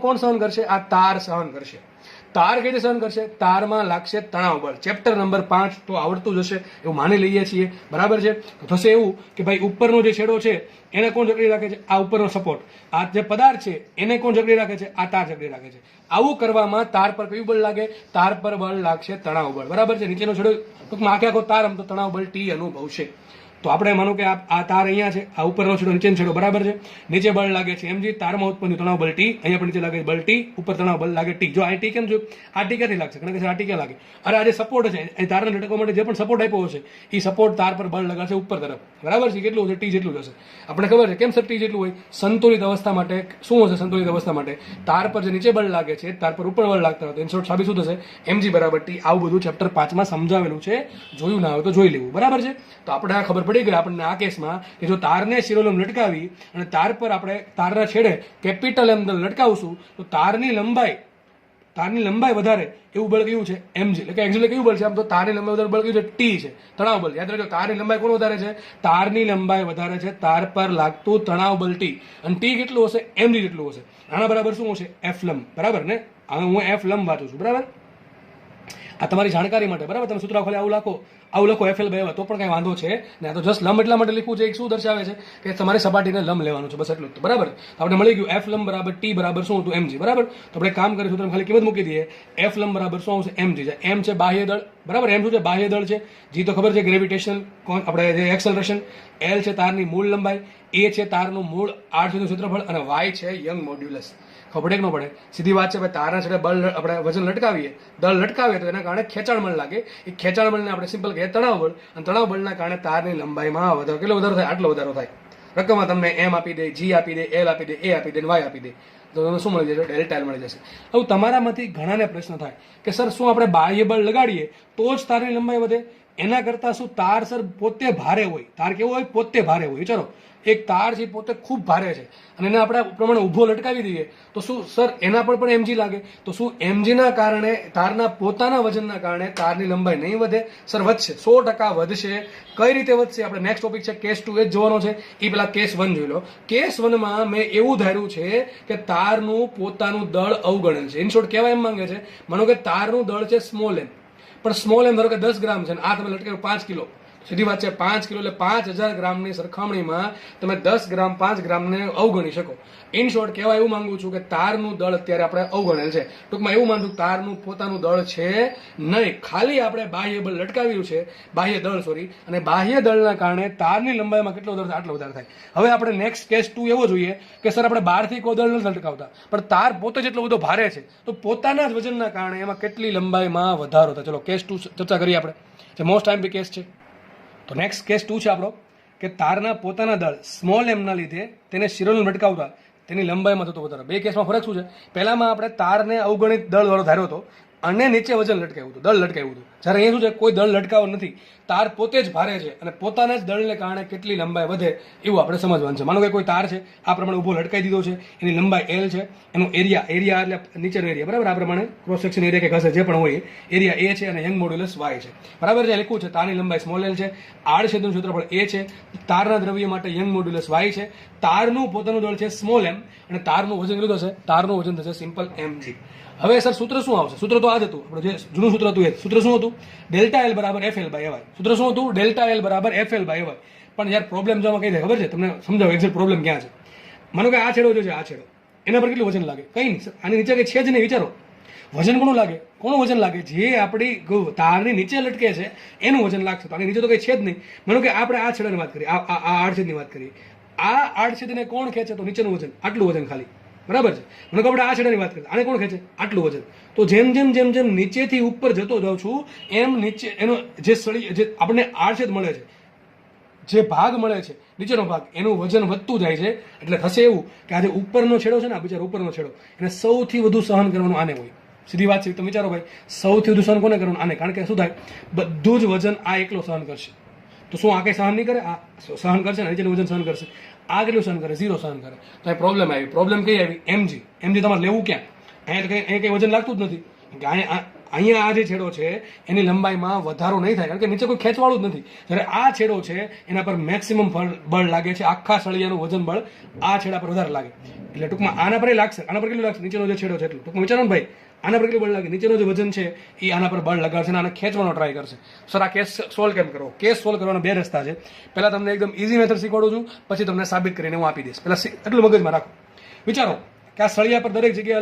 કોણ સહન કરશે, આ તાર સહન કરશે. તાર કઈ રીતે સહન કરશે, તારમાં લાગશે તણાવ બળ. ચેપ્ટર નંબર 5 તો આવડતું જ હશે એવું માની લઈએ છીએ, બરાબર છે. તો થશે એવું કે ભાઈ ઉપરનો જે છેડો છે એને કોણ જકડી રાખે છે, આ ઉપરનો સપોર્ટ. આ જે પદાર્થ છે એને કોણ જકડી રાખે છે, આ તાર જકડી રાખે છે. આવું કરવામાં તાર પર કયું બળ લાગે, તાર પર બળ લાગશે તણાવ બળ, બરાબર છે. નીચેનો છેડો ટૂંકમાં આખો તાર આમ તો તણાવ બળ ટી અનુભવશે. તો આપણે માનો કે આ તાર અહીંયા છે, આ ઉપરનો છેડો નીચેનો છેડો બરાબર છે, નીચે બળ લાગે છે mg, તારમાં ઉત્પન્ન તણાવ બળ t, અહીંયા પણ નીચે લાગે બળ t, ઉપર તણાવ બળ લાગે t. જો આ t કેમ જો આ t ક્યાંથી લાગશે? કારણ કે આ t ક્યાં લાગે? અરે આ જે સપોર્ટ છે એ તારને લટકવા માટે જે પણ સપોર્ટ આપ્યો હશે એ સપોર્ટ તાર પર બળ લગાડશે ઉપર તરફ, બરાબર છે? કેટલું હશે? t જેટલું જ હશે. આપણે ખબર છે કેમ સર t જેટલું હોય? સંતુલિત અવસ્થા માટે શું હશે? સંતુલિત અવસ્થા માટે તાર પર જે નીચે બળ લાગે છે તાર પર ઉપર બળ લાગતા હોય તો ઇન શોર્ટ સાબિત શું થશે? mg બરાબર t. આવું બધું ચેપ્ટર 5 માં સમજાવેલું છે, જોયું ના હોય તો જોઈ લેવું, બરાબર છે? તો આપણે આ ખબર પડી ગઈ આપણને આ કેસમાં કે જો તારને શિરોલંબ લટકાવી અને તાર પર આપણે તારના છેડે કેપિટલ M દળ લટકાવશું તો તારની લંબાઈ વધારે એવું બળ કયું છે? mg. એટલે કે એક્ઝેક્ટલી કયું બળ છે? આમ તો તારની લંબાઈ વધારે બળ કયું છે? t છે, તણાવ બળ. યાદ રાખજો તારની લંબાઈ કોણ વધારે છે? તારની લંબાઈ વધારે છે, તાર પર લાગતું તણાવ બળ t. અને t કેટલું હશે? mg જેટલું હશે. આના બરાબર શું હશે? f લંબ, બરાબર ને? હવે હું f લંબ વાંચું છું, બરાબર? આ તમારી જાણકારી માટે, બરાબર? તમે સૂત્ર ખાલી આવું લખો FL બાય તો પણ કઈ વાંધો છે ને. આ તો જસ્ટ લંબ એટલા માટે લખવું છે, શું દર્શાવે છે કે તમારી સપાટીને લંબ લેવાનું છે, બસ એટલું જ, બરાબર? તો આપણે મળી ગયું f લંબ બરાબર t બરાબર શું હતું? mg, બરાબર? તો આપણે કામ કરીશું, સૂત્ર ખાલી કિંમત મૂકી દઈએ. f લંબ બરાબર શું આવશે? mg. m છે બાહ્ય દળ, બરાબર? m શું છે? બાહ્ય દળ છે. g તો ખબર છે ગ્રેવિટેશન, આપણે જે એક્સેલરેશન. l છે તારની મૂળ લંબાઈ, a છે તારનું મૂળ આડછેદનું ક્ષેત્રફળ અને y છે યંગ મોડ્યુલસ. ખબર પડે કે ન પડે? સીધી વાત છે. તારના છેડે બળ આપણે વજન લટકાવીએ, દળ લટકાવીએ તો એના કારણે ખેંચાણ બળ લાગે. એ ખેંચાણ બળને આપણે સિમ્પલ કહીએ તણાવ બળ, અને તણાવ બળના કારણે તારની લંબાઈમાં વધારો. કેટલો વધારો થાય? આટલો વધારો થાય. રકમમાં તમને m આપી દે, g આપી દે, l આપી દે, a આપી દે, y આપી દે, તો તમને શું મળી જશે? ડેલ્ટા L મળી જશે. હવે તમારામાંથી ઘણાને પ્રશ્ન થાય કે સર શું આપણે બાહ્ય બળ લગાડીએ તો જ તારની લંબાઈ વધે? એના કરતાં શું તાર સર પોતે ભારે હોય? તાર કેવો હોય? પોતે ભારે હોય. વિચારો, એક તાર છે પોતે ખૂબ ભારે છે અને એને આપણે પ્રમાણે ઊભો લટકાવી દઈએ તો શું સર એના પર પણ mg લાગે? તો શું mg ના કારણે, તારના પોતાના વજનના કારણે તારની લંબાઈ નહીં વધે? સર વધશે, 100% વધશે. કઈ રીતે વધશે? આપણે નેક્સ્ટ ટોપિક છે કેસ 2 એ જ જોવાનો છે. એ પેલા કેસ 1 જોઈ લો. કેસ 1 માં મેં એવું ધાર્યું છે કે તારનું પોતાનું દળ અવગણેલ છે. ઇન શોર્ટ કહેવા એમ માંગે છે, માનો કે તારનું દળ છે સ્મોલ m, પણ સ્મોલ m ધારો કે 10 ગ્રામ છે અને આ તમે લટકાવ્યું 5 કિલો. સીધી વાત છે, 5 કિલો એટલે 5000 ગ્રામની સરખામણીમાં તમે 10 ગ્રામ 5 ગ્રામને અવગણી શકો. ઇન શોર્ટ કહેવા એવું માંગુ છું કે તારનું દળ અત્યારે આપણે અવગણેલ છે. ટૂંકમાં એવું માનું છું તારનું પોતાનું દળ છે નહીં, ખાલી આપણે બાહ્ય બળ લટકાવ્યું છે, બાહ્ય દળ સોરી, અને બાહ્ય દળના કારણે તારની લંબાઈમાં કેટલો વધારો થાય? આટલો વધારો થાય. હવે આપણે નેક્સ્ટ કેસ 2 એવો જોઈએ કે સર આપણે બહારથી કોઈ દળ નથી લટકાવતા, પણ તાર પોતે જેટલો બધો ભારે છે તો પોતાના જ વજનના કારણે એમાં કેટલી લંબાઈમાં વધારો થાય. ચલો કેસ 2 ચર્ચા કરીએ આપણે, જે મોસ્ટ ટાઈમ કેસ છે. તો નેક્સ્ટ કેસ 2 છે આપણો કે તારના પોતાના દળ સ્મોલ m ના લીધે તેને શિરોલંબ લટકાવતા તેની લંબાઈમાં થતો વધારો. બે કેસમાં ફરક શું છે? પહેલામાં આપણે તારને અવગણિત દળ વાળો ધાર્યો હતો અને નીચે વજન લટકાવ્યું હતું, દળ લટકાવ્યું હતું. જ્યારે અહીંયા શું છે? કોઈ દળ લટકાવો નથી, તાર પોતે જ ભારે છે અને પોતાના જ દળને કારણે કેટલી લંબાઈ વધે એવું આપણે સમજવાનું છે. માનો કે કોઈ તાર છે, આ પ્રમાણે ઊભો લટકાઈ દીધો છે, એની લંબાઈ l છે, એનો એરિયા એટલે નીચેનો એરિયા, બરાબર? આ પ્રમાણે ક્રોસ સેક્શન એરિયા કે હશે જે પણ હોય એરિયા a છે અને યંગ મોડ્યુલસ y છે, બરાબર? જે લખ્યું છે તારની લંબાઈ સ્મોલ l છે, આડછેદનું ક્ષેત્રફળ a છે, તારના દ્રવ્ય માટે યંગ મોડ્યુલસ y છે, તારનું પોતાનું દળ છે સ્મોલ m અને તારનું વજન કેટલું થશે? તારનું વજન થશે સિમ્પલ mg. હવે સર સૂત્ર શું આવશે? સૂત્ર તો આ જ હતું, આપણું જે જૂનું સૂત્ર હતું એ સૂત્ર શું હતું? ડેલ્ટા L બરાબર FL બાય AY. સૂત્ર શું હતું? ડેલ્ટા L બરાબર FL બાય AY. પણ યાર પ્રોબ્લેમ જોવામાં કઈ થાય ખબર છે તમને? સમજાવો એક્ઝેક્ટ પ્રોબ્લેમ ક્યાં છે. માનો કે આ છેડો જો છે, આ છેડો, એના પર કેટલું વજન લાગે? કઈ નહીં સર, આની નીચે કઈ છે જ નહીં. વિચારો, વજન કોનું લાગે? કોનું વજન લાગે? જે આપણી તારની નીચે લટકે છે એનું વજન લાગશે. તો આની નીચે તો કઈ છે જ નહીં. માનો કે આપણે આ છેડાની વાત કરીએ, આ આડછેદની વાત કરીએ, આ આડછેદને કોણ ખેંચે? તો નીચેનું વજન, આટલું વજન ખાલી, બરાબર છે? મને આપણે આ છેડાની વાત કરીએ, આને કોણ ખેંચે? આટલું વજન. તો જેમ જેમ નીચેથી ઉપર જતો જાઉં છું એમ નીચે એનો જે આપણને આડછેદ મળે છે, જે ભાગ મળે છે નીચેનો ભાગ, એનું વજન વધતું જાય છે. એટલે થશે એવું કે આ જે ઉપરનો છેડો છે ને, બિચારો ઉપરનો છેડો, એને સૌથી વધુ સહન કરવાનું આને હોય. સીધી વાત છે. તમે વિચારો ભાઈ, સૌથી વધુ સહન કોને કરવાનું? આને. કારણ કે શું થાય? બધું જ વજન આ એકલો સહન કરશે. તો શું આ કઈ સહન નહીં કરે? આ સહન કરશે ને, નીચેનું વજન સહન કરશે. આ કેટલું સહન કરે? 0 સહન કરે. તો એ પ્રોબ્લેમ આવી. પ્રોબ્લેમ કઈ આવી? mg તમારે લેવું ક્યાં? અહીંયા કઈ વજન લાગતું જ નથી. અહીંયા આ જે છેડો છે એની લંબાઈમાં વધારો નહીં થાય, કારણ કે નીચે કોઈ ખેંચવાળું જ નથી. જ્યારે આ છેડો છે એના પર મેક્સિમમ બળ લાગે છે, આખા સળિયાનું વજન બળ આ છેડા પર વધારે લાગે. એટલે ટૂંકમાં આના પર લાગશે. આના પર કેટલું લાગશે? નીચેનો જે છેડો છે એટલું. ટૂંકમાં વિચારો ને ભાઈ, આના પર કેટલું બળ લાગે? નીચેનો જે વજન છે એ આના પર બળ લગાડશે અને આને ખેંચવાનો ટ્રાય કરશે. સર આ કેસ સોલ્વ કેમ કરવો? કેસ સોલ્વ કરવાના બે રસ્તા છે. પહેલા તમને એકદમ ઇઝી મેથડ શીખવાડું છું, પછી તમને સાબિત કરીને હું આપી દઈશ. પહેલા એટલું મગજમાં રાખો. વિચારો કે આ સળિયા પર દરેક જગ્યાએ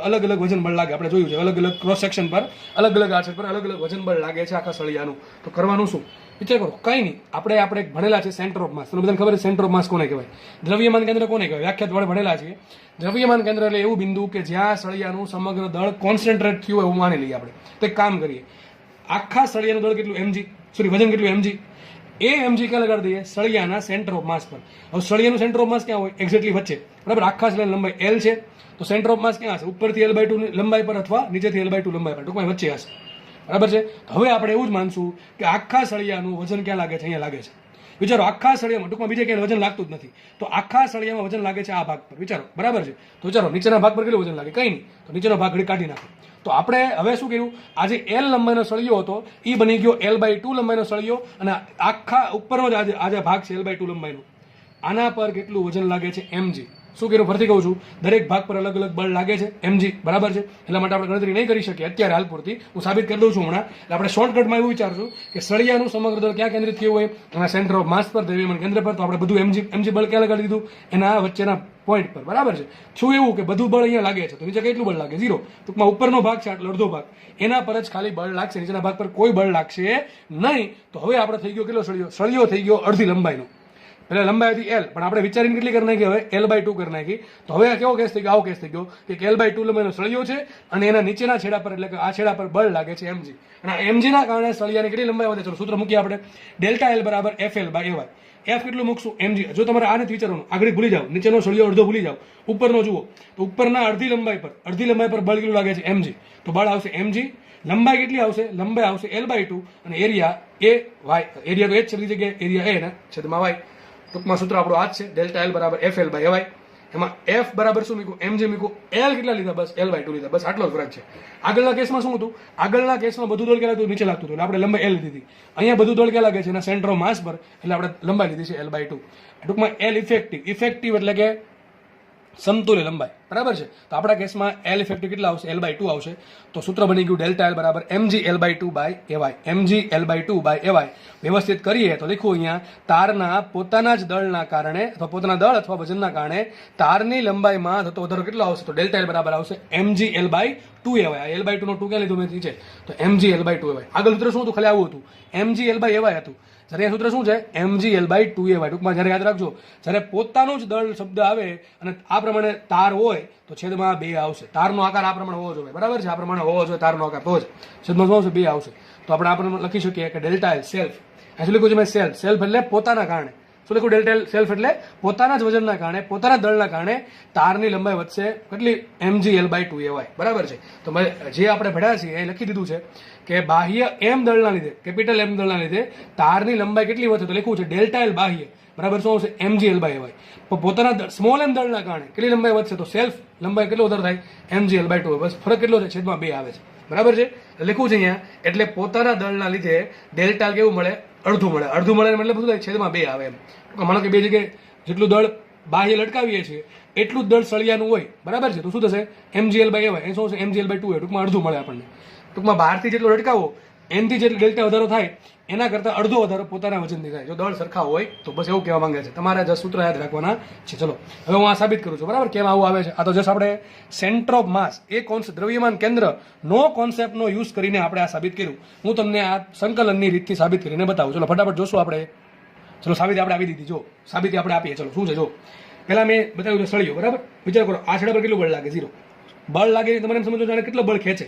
અલગ અલગ વજન બળ લાગે. આપણે જોયું છે અલગ અલગ ક્રોસ સેક્શન પર, અલગ અલગ આડછેદ પર અલગ અલગ વજન બળ લાગે છે આખા સળિયાનું. તો કરવાનું શું? વિચાર કરો, કંઈ નહીં. આપણે ભણેલા છે સેન્ટર ઓફ માસ. તમને બધાને ખબર છે સેન્ટર ઓફ માસ કોને કહેવાય, દ્રવ્યમાન કેન્દ્ર કોને કહેવાય, વ્યાખ્યાત વડે ભણેલા છીએ. દ્રવ્યમાન કેન્દ્ર એટલે એવું બિંદુ કે જ્યાં સળિયાનું સમગ્ર દળ કોન્સન્ટ્રેટ થયું હોય એવું માની લઈએ આપણે. તો એક કામ કરીએ, આખા સળિયાનું દળ કેટલું mg, વજન કેટલું mg, એ mg ક્યાં લગાડી દઈએ, સળિયાના સેન્ટર ઓફ માસ પર. હવે સળિયાનું સેન્ટર ઓફ માસ ક્યાં હોય, એક્ઝેક્ટલી વચ્ચે, બરાબર. આખા સળિયાની લંબાઈ l છે, તો સેન્ટર ઓફ માસ ક્યાં હશે, ઉપરથી l/2 ની લંબાઈ પર અથવા નીચેથી l/2 લંબાઈ પર, ટૂંકમાં વચ્ચે હશે, બરાબર છે. હવે આપણે એવું જ માનશું કે આખા સળિયાનું વજન ક્યાં લાગે છે, અહીંયા લાગે છે. વિચારો, આખા સળિયામાં, ટૂંકમાં બીજે ક્યાંય વજન લાગતું જ નથી, તો આખા સળિયામાં વજન લાગે છે આ ભાગ પર. વિચારો, બરાબર છે. તો વિચારો નીચેના ભાગ પર કેટલું વજન લાગે, કંઈ નહીં. તો નીચેનો ભાગ ઘડી કાઢી નાખો. તો આપણે હવે શું કર્યું, આજે l લંબાઈનો સળિયો હતો એ બની ગયો l/2 લંબાઈનો સળિયો, અને આખા ઉપરનો જ આજે ભાગ છે l/2 લંબાઈનો, આના પર કેટલું વજન લાગે છે mg. શું કર્યું, ફરીથી કહું છું, દરેક ભાગ પર અલગ અલગ બળ લાગે છે mg, બરાબર છે. એટલા માટે આપણે ગણતરી નહીં કરી શકીએ અત્યારે હાલ પૂરતી, હું સાબિત કરી દઉં છું હમણાં. એટલે આપણે શોર્ટકટમાં એવું વિચારશું કે સળિયાનું સમગ્ર દળ ક્યાં કેન્દ્રિત થયું હોય, એના સેન્ટર ઓફ માસ પર, દ્રવ્યમાન કેન્દ્ર પર. તો આપણે બધું mg બળ ક્યાં લગાડી દીધું, એના વચ્ચેના પોઈન્ટ પર, બરાબર છે. શું એવું કે બધું બળ અહીંયા લાગે છે, તો નીચે કેટલું બળ લાગે, 0. ટૂંકમાં ઉપરનો ભાગ છે એટલે અડધો ભાગ, એના પર જ ખાલી બળ લાગશે, નીચેના ભાગ પર કોઈ બળ લાગશે નહીં. તો હવે આપણે થઈ ગયો કેટલો સળિયો થઈ ગયો અડધી લંબાઈનો. એટલે લંબાઈ હતી l, પણ આપણે વિચારીને કેટલી કરી નાખી, હવે l/2 કરી નાખી. તો હવે કેવો કેસ થઈ ગયો, આવો કેસ થઈ ગયો કે l/2 લંબાઈનો સળિયો છે અને એના નીચેના છેડા પર, એટલે કે આ છેડા પર બળ લાગે છે mg, અને આ mg ના કારણે સળિયાની કેટલી લંબાઈ વધે. ચલો સૂત્ર મૂકીએ આપણે, ΔL બરાબર FL/AY. f કેટલું મૂકશું, mg. જો તમારે આ નથી વિચારવાનું, આગળ ભૂલી જાઓ, નીચેનો સળિયો અડધો ભૂલી જાઓ, ઉપરનો જુઓ, તો ઉપરના અડધી લંબાઈ પર બળ કેટલું લાગે છે mg. તો બળ આવશે mg, લંબાઈ કેટલી આવશે, લંબાઈ આવશે l/2, અને એરિયા ay, એરિયા તો એ જ છે, બીજી જગ્યાએ એરિયા a ને છેદમાં y. ટૂંકમાં સૂત્ર આપણું આ જ છે, ΔL બરાબર FL/AY. એમાં f બરાબર શું મૂક્યું, mg મૂક્યું, l કેટલા લીધા, બસ l/2 લીધા, બસ આટલો જ ફરક છે. આગળના કેસમાં શું હતું, આગળના કેસમાં બધું દળ ક્યાં લાગતું, નીચે લાગતું હતું, એટલે આપણે લંબાઈ l લીધી હતી. અહીંયા બધું દળ ક્યાં લાગે છે, એના સેન્ટર ઓફ માસ પર, એટલે આપણે લંબાઈ લીધી છે l/2. ટૂંકમાં l ઇફેક્ટિવ એટલે કે સમતુલ્ય લંબાઈ, બરાબર છે. તો આપણા કેસમાં l ઇફેક્ટિવ કેટલા આવશે, l/2 આવશે. તો સૂત્ર બની ગયું ΔL બરાબર mg l/2/AY. mg l/2/AY વ્યવસ્થિત કરીએ તો લખું અહીંયા, તારના પોતાના જ દળના કારણે અથવા પોતાના દળ અથવા વજનના કારણે તારની લંબાઈમાં થતો વધારો કેટલો આવશે, તો ΔL બરાબર આવશે mg l/2/AY. આ l/2 નો 2 ક્યાં લીધું મેં નીચે, તો mg l/2/AY. આગળ સૂત્ર શું હતું, ખાલી આવું હતું, mg l/AY હતું. જ્યારે સૂત્ર શું છે, mg l/2AY. ટૂંકમાં જ્યારે યાદ રાખજો, જ્યારે પોતાનું જ દળ શબ્દ આવે અને આ પ્રમાણે તાર હોય તો છેદમાં 2 આવશે. તારનો આકાર આ પ્રમાણે હોવો જોઈએ, બરાબર છે, આ પ્રમાણે હોવો જોઈએ તારનો આકાર, તો જ છેદમાં શું આવશે, 2 આવશે. તો આપણે આ પ્રમાણે લખી શકીએ કે ΔL સેલ્ફ, શું લખ્યું છે મેં, સેલ્ફ એટલે પોતાના કારણે. શું લખ્યું, ΔL સેલ્ફ એટલે પોતાના જ વજનના કારણે, પોતાના દળના કારણે તારની લંબાઈ વધશે કેટલી, mg l/2AY, બરાબર છે. તો જે આપણે ભણ્યા છીએ એ લખી દીધું છે કે બાહ્ય m દળના લીધે, કેપિટલ m દળના લીધે તારની લંબાઈ કેટલી વધે, તો લખ્યું છે ΔL બાહ્ય બરાબર શું આવશે, mg l/AY. પોતાના સ્મોલ m દળના કારણે કેટલી લંબાઈ વધશે, તો સેલ્ફ લંબાઈ કેટલો વધારો થાય, mg l/2. બસ ફરક કેટલો છે, છેદમાં 2 આવે છે, બરાબર છે. લખ્યું છે અહીંયા, એટલે પોતાના દળના લીધે ΔL કેવું મળે, અડધું મળે. અડધું મળે એટલે બધું થાય, છેદમાં 2 આવે એમ. માનો કે બે જગ્યાએ જેટલું દળ બાહ્ય લટકાવીએ છીએ એટલું જ દળ સળિયાનું હોય, બરાબર છે. તો શું થશે, mg l/AY. એ શું છે, mg l/2. ટૂંકમાં અડધું મળે આપણને. ટૂંકમાં બહારથી જેટલો લટકાવો એનથી જેટલો ડેલ્ટા વધારો થાય એના કરતાં અડધો વધારો પોતાના વજનથી થાય, જો દળ સરખા હોય તો. બસ એવું કહેવા માંગે છે, તમારે જ સૂત્ર યાદ રાખવાના છે. ચલો હવે હું આ સાબિત કરું છું, બરાબર, કેમ આવું આવે છે. આ તો જસ્ટ આપણે centre of mass, A concept, દ્રવ્યમાન કેન્દ્ર નો કોન્સેપ્ટનો યુઝ કરીને આપણે આ સાબિત કર્યું. હું તમને આ સંકલનની રીતથી સાબિત કરીને બતાવું. ચલો ફટાફટ જોશું આપણે. ચલો સાબિતી આપણે આપી દીધી, જો સાબિતી આપણે આપીએ. ચલો શું છે, જો પહેલા મેં બતાવ્યું સળિયો, બરાબર. વિચાર કરો, આ છેડા પર કેટલું બળ લાગે, 0 બળ લાગે. તમારે એમ સમજો જાણે કેટલો બળ ખેંચે,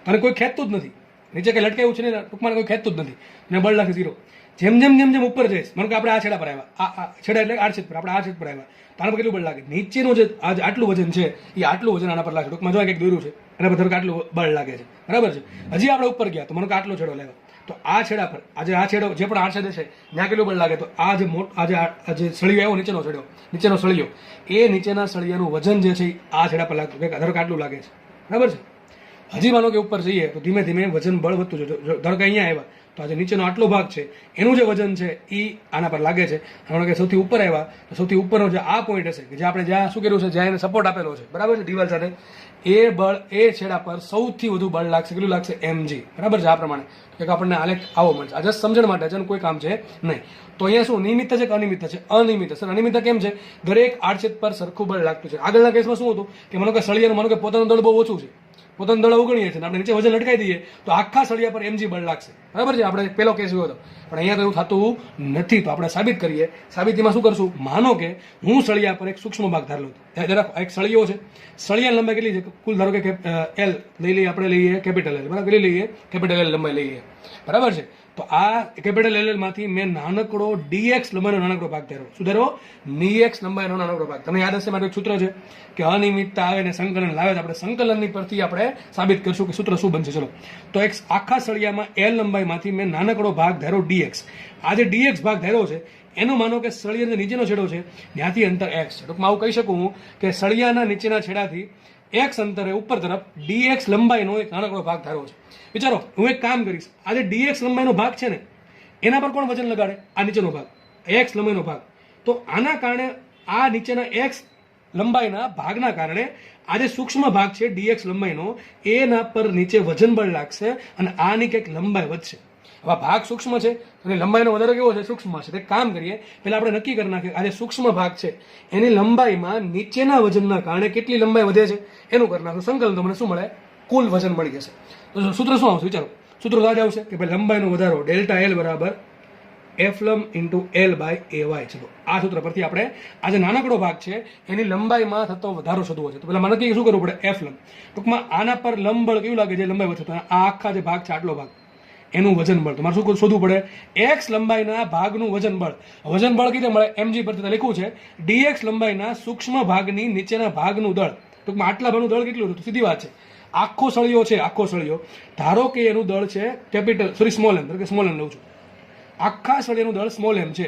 અને કોઈ ખેંચતું જ નથી, નીચે કંઈ લટકાયું છે ને, ટૂંકમાં કોઈ ખેંચતું જ નથી, અને બળ લાગે 0. જેમ જેમ જેમ જેમ ઉપર જઈશ, મને કે આપણે આ છેડા પર આવ્યા, આ છેડા એટલે આ છેદ પર, આપણે આ છેદ પર આવ્યા, તો આના પર કેટલું બળ લાગે, નીચેનું જે આટલું વજન છે એ આટલું વજન આના પર લાગે. ટૂંકમાં જો કંઈક દોર્યું છે એના પર ધરો આટલું બળ લાગે છે, બરાબર છે. હજી આપણે ઉપર ગયા તો મને કે આટલો છેડો લેવા, તો આ છેડા પર આજે આ છેડો જે પણ આ છેડે છે ત્યાં કેટલું બળ લાગે, તો આ જે સળિયો આવ્યો નીચેનો સળિયો, એ નીચેના સળિયાનું વજન જે છે આ છેડા પર લાગતું, ધરો કે આટલું લાગે છે, બરાબર છે. હજી માનો કે ઉપર જઈએ તો ધીમે ધીમે વજન બળ વધતું છે. ધારો કે અહીંયા આવ્યા તો આજે નીચેનો આટલો ભાગ છે એનું જે વજન છે એ આના પર લાગે છે. માનો કે સૌથી ઉપર આવ્યા તો સૌથી ઉપરનો જે આ પોઈન્ટ હશે કે જે આપણે જ્યાં શું કર્યું છે, જ્યાં એને સપોર્ટ આપેલો છે, બરાબર છે, દિવાલ સાથે, એ બળ એ છેડા પર સૌથી વધુ બળ લાગશે. કેટલું લાગશે? mg. બરાબર છે. આ પ્રમાણે કે આપણને આલેખ આવો મળશે. આ જસ્ટ સમજણ માટે છે, કોઈ કામ છે નહીં. તો અહીંયા શું નિયમિત છે કે અનિયમિત છે? અનિયમિત. સર અનિયમિત કેમ છે? દરેક આડછેદ પર સરખું બળ લાગતું છે. આગળના કેસમાં શું હતું કે માનો કે સળિયાનું માનો કે પોતાનું દળ બહુ ઓછું છે, પોતાનું દળ અવગણીએ છીએ, આપણે નીચે વજન લટકાઈ દઈએ તો આખા સળિયા પર mg બળ લાગશે. બરાબર છે. આપણે પહેલો કેસ એવો હતો, પણ અહીંયા તો એવું થતું નથી. તો આપણે સાબિત કરીએ. સાબિતીમાં શું કરશું? માનો કે હું સળિયા પર એક સૂક્ષ્મ ભાગ ધારેલો હતો. જરાક એક સળિયો છે, સળિયાની લંબાઈ કેટલી છે? કુલ ધારો કે એલ લઈ લઈએ, આપણે લઈએ કેપિટલ એલ. બરાબર, કેટલી લઈએ? કેપિટલ એલ લંબાઈ લઈએ. બરાબર છે. તો આ કેપિટલ એલ માંથી મેં નાનકડો dx લંબાઈનો નાનકડો ભાગ ધાર્યો. શું ધારો? dx લંબાઈનો નાનકડો ભાગ. તમને યાદ હશે મારું એક સૂત્ર છે કે અનિયમિતતા આવે ને સંકલન લાવે. આપણે સંકલનની પરથી આપણે સાબિત કરશું કે સૂત્ર શું બનશે. ચલો, તો એક આખા સળિયામાં એલ લંબાઈમાંથી મેં નાનકડો ભાગ ધાર્યો dx. આ જે dx ભાગ ધાર્યો છે એનું માનો કે સળિયાનો નીચેનો છેડો છે ત્યાંથી અંતર x છે. ટૂંકમાં આવું કહી શકું હું કે સળિયાના નીચેના છેડાથી x અંતરે ઉપર તરફ dx લંબાઈનો એક નાનકડો ભાગ ધાર્યો છે. વિચારો, હું એક કામ કરીશ. આ જે dx લંબાઈનો ભાગ છે ને એના પર કોણ વજન લગાડે? આ નીચેનો ભાગ, x લંબાઈનો ભાગ. તો આના કારણે આ નીચેના x લંબાઈના ભાગના કારણે આ જે સૂક્ષ્મ ભાગ છે dx લંબાઈનો એના પર નીચે વજન બળ લાગશે અને આની કંઈક લંબાઈ વધશે. હવે ભાગ સૂક્ષ્મ છે અને લંબાઈનો વધારો કેવો છે? સૂક્ષ્મ છે. એક કામ કરીએ, પહેલા આપણે નક્કી કરી નાખીએ આ જે સૂક્ષ્મ ભાગ છે એની લંબાઈમાં નીચેના વજનના કારણે કેટલી લંબાઈ વધે છે એનું કરી નાખું સંકલન. તો મને શું મળે? કુલ વજન મળી જશે. તો સૂત્ર શું આવશે? વિચારો, સૂત્ર તો આવશે કે ભાઈ લંબાઈનો વધારો ડેલ્ટા એલ બરાબર એફલમ into L by A Y છે. તો આ સૂત્ર પરથી આપણે આ જે નાનકડો ભાગ છે એની લંબાઈમાં થતો વધારો શોધવો છે. તો પેલા મને નક્કી શું કરવું પડે? એફલમ. ટૂંકમાં આના પર લંબબળ કેવું લાગે છે? લંબાઈ વધશે. તો આ આખા જે ભાગ છે આટલો ભાગ એનું વજન બળ તમારે શું શોધવું પડે? x લંબાઈના ભાગનું વજન બળ. વજન બળ કીધે મળે? mg પરથી લખ્યું છે dx લંબાઈના સૂક્ષ્મ ભાગની નીચેના ભાગનું દળ. ટૂંકમાં આટલા ભાગનું દળ કેટલું હતું? સીધી વાત છે. આખો સળિયો છે, આખો સળિયો ધારો કે એનું દળ છે કેપિટલ સ્મોલ એમ, કે સ્મોલ એમ લઉં છું. આખા સળિયાનું દળ સ્મોલ એમ છે.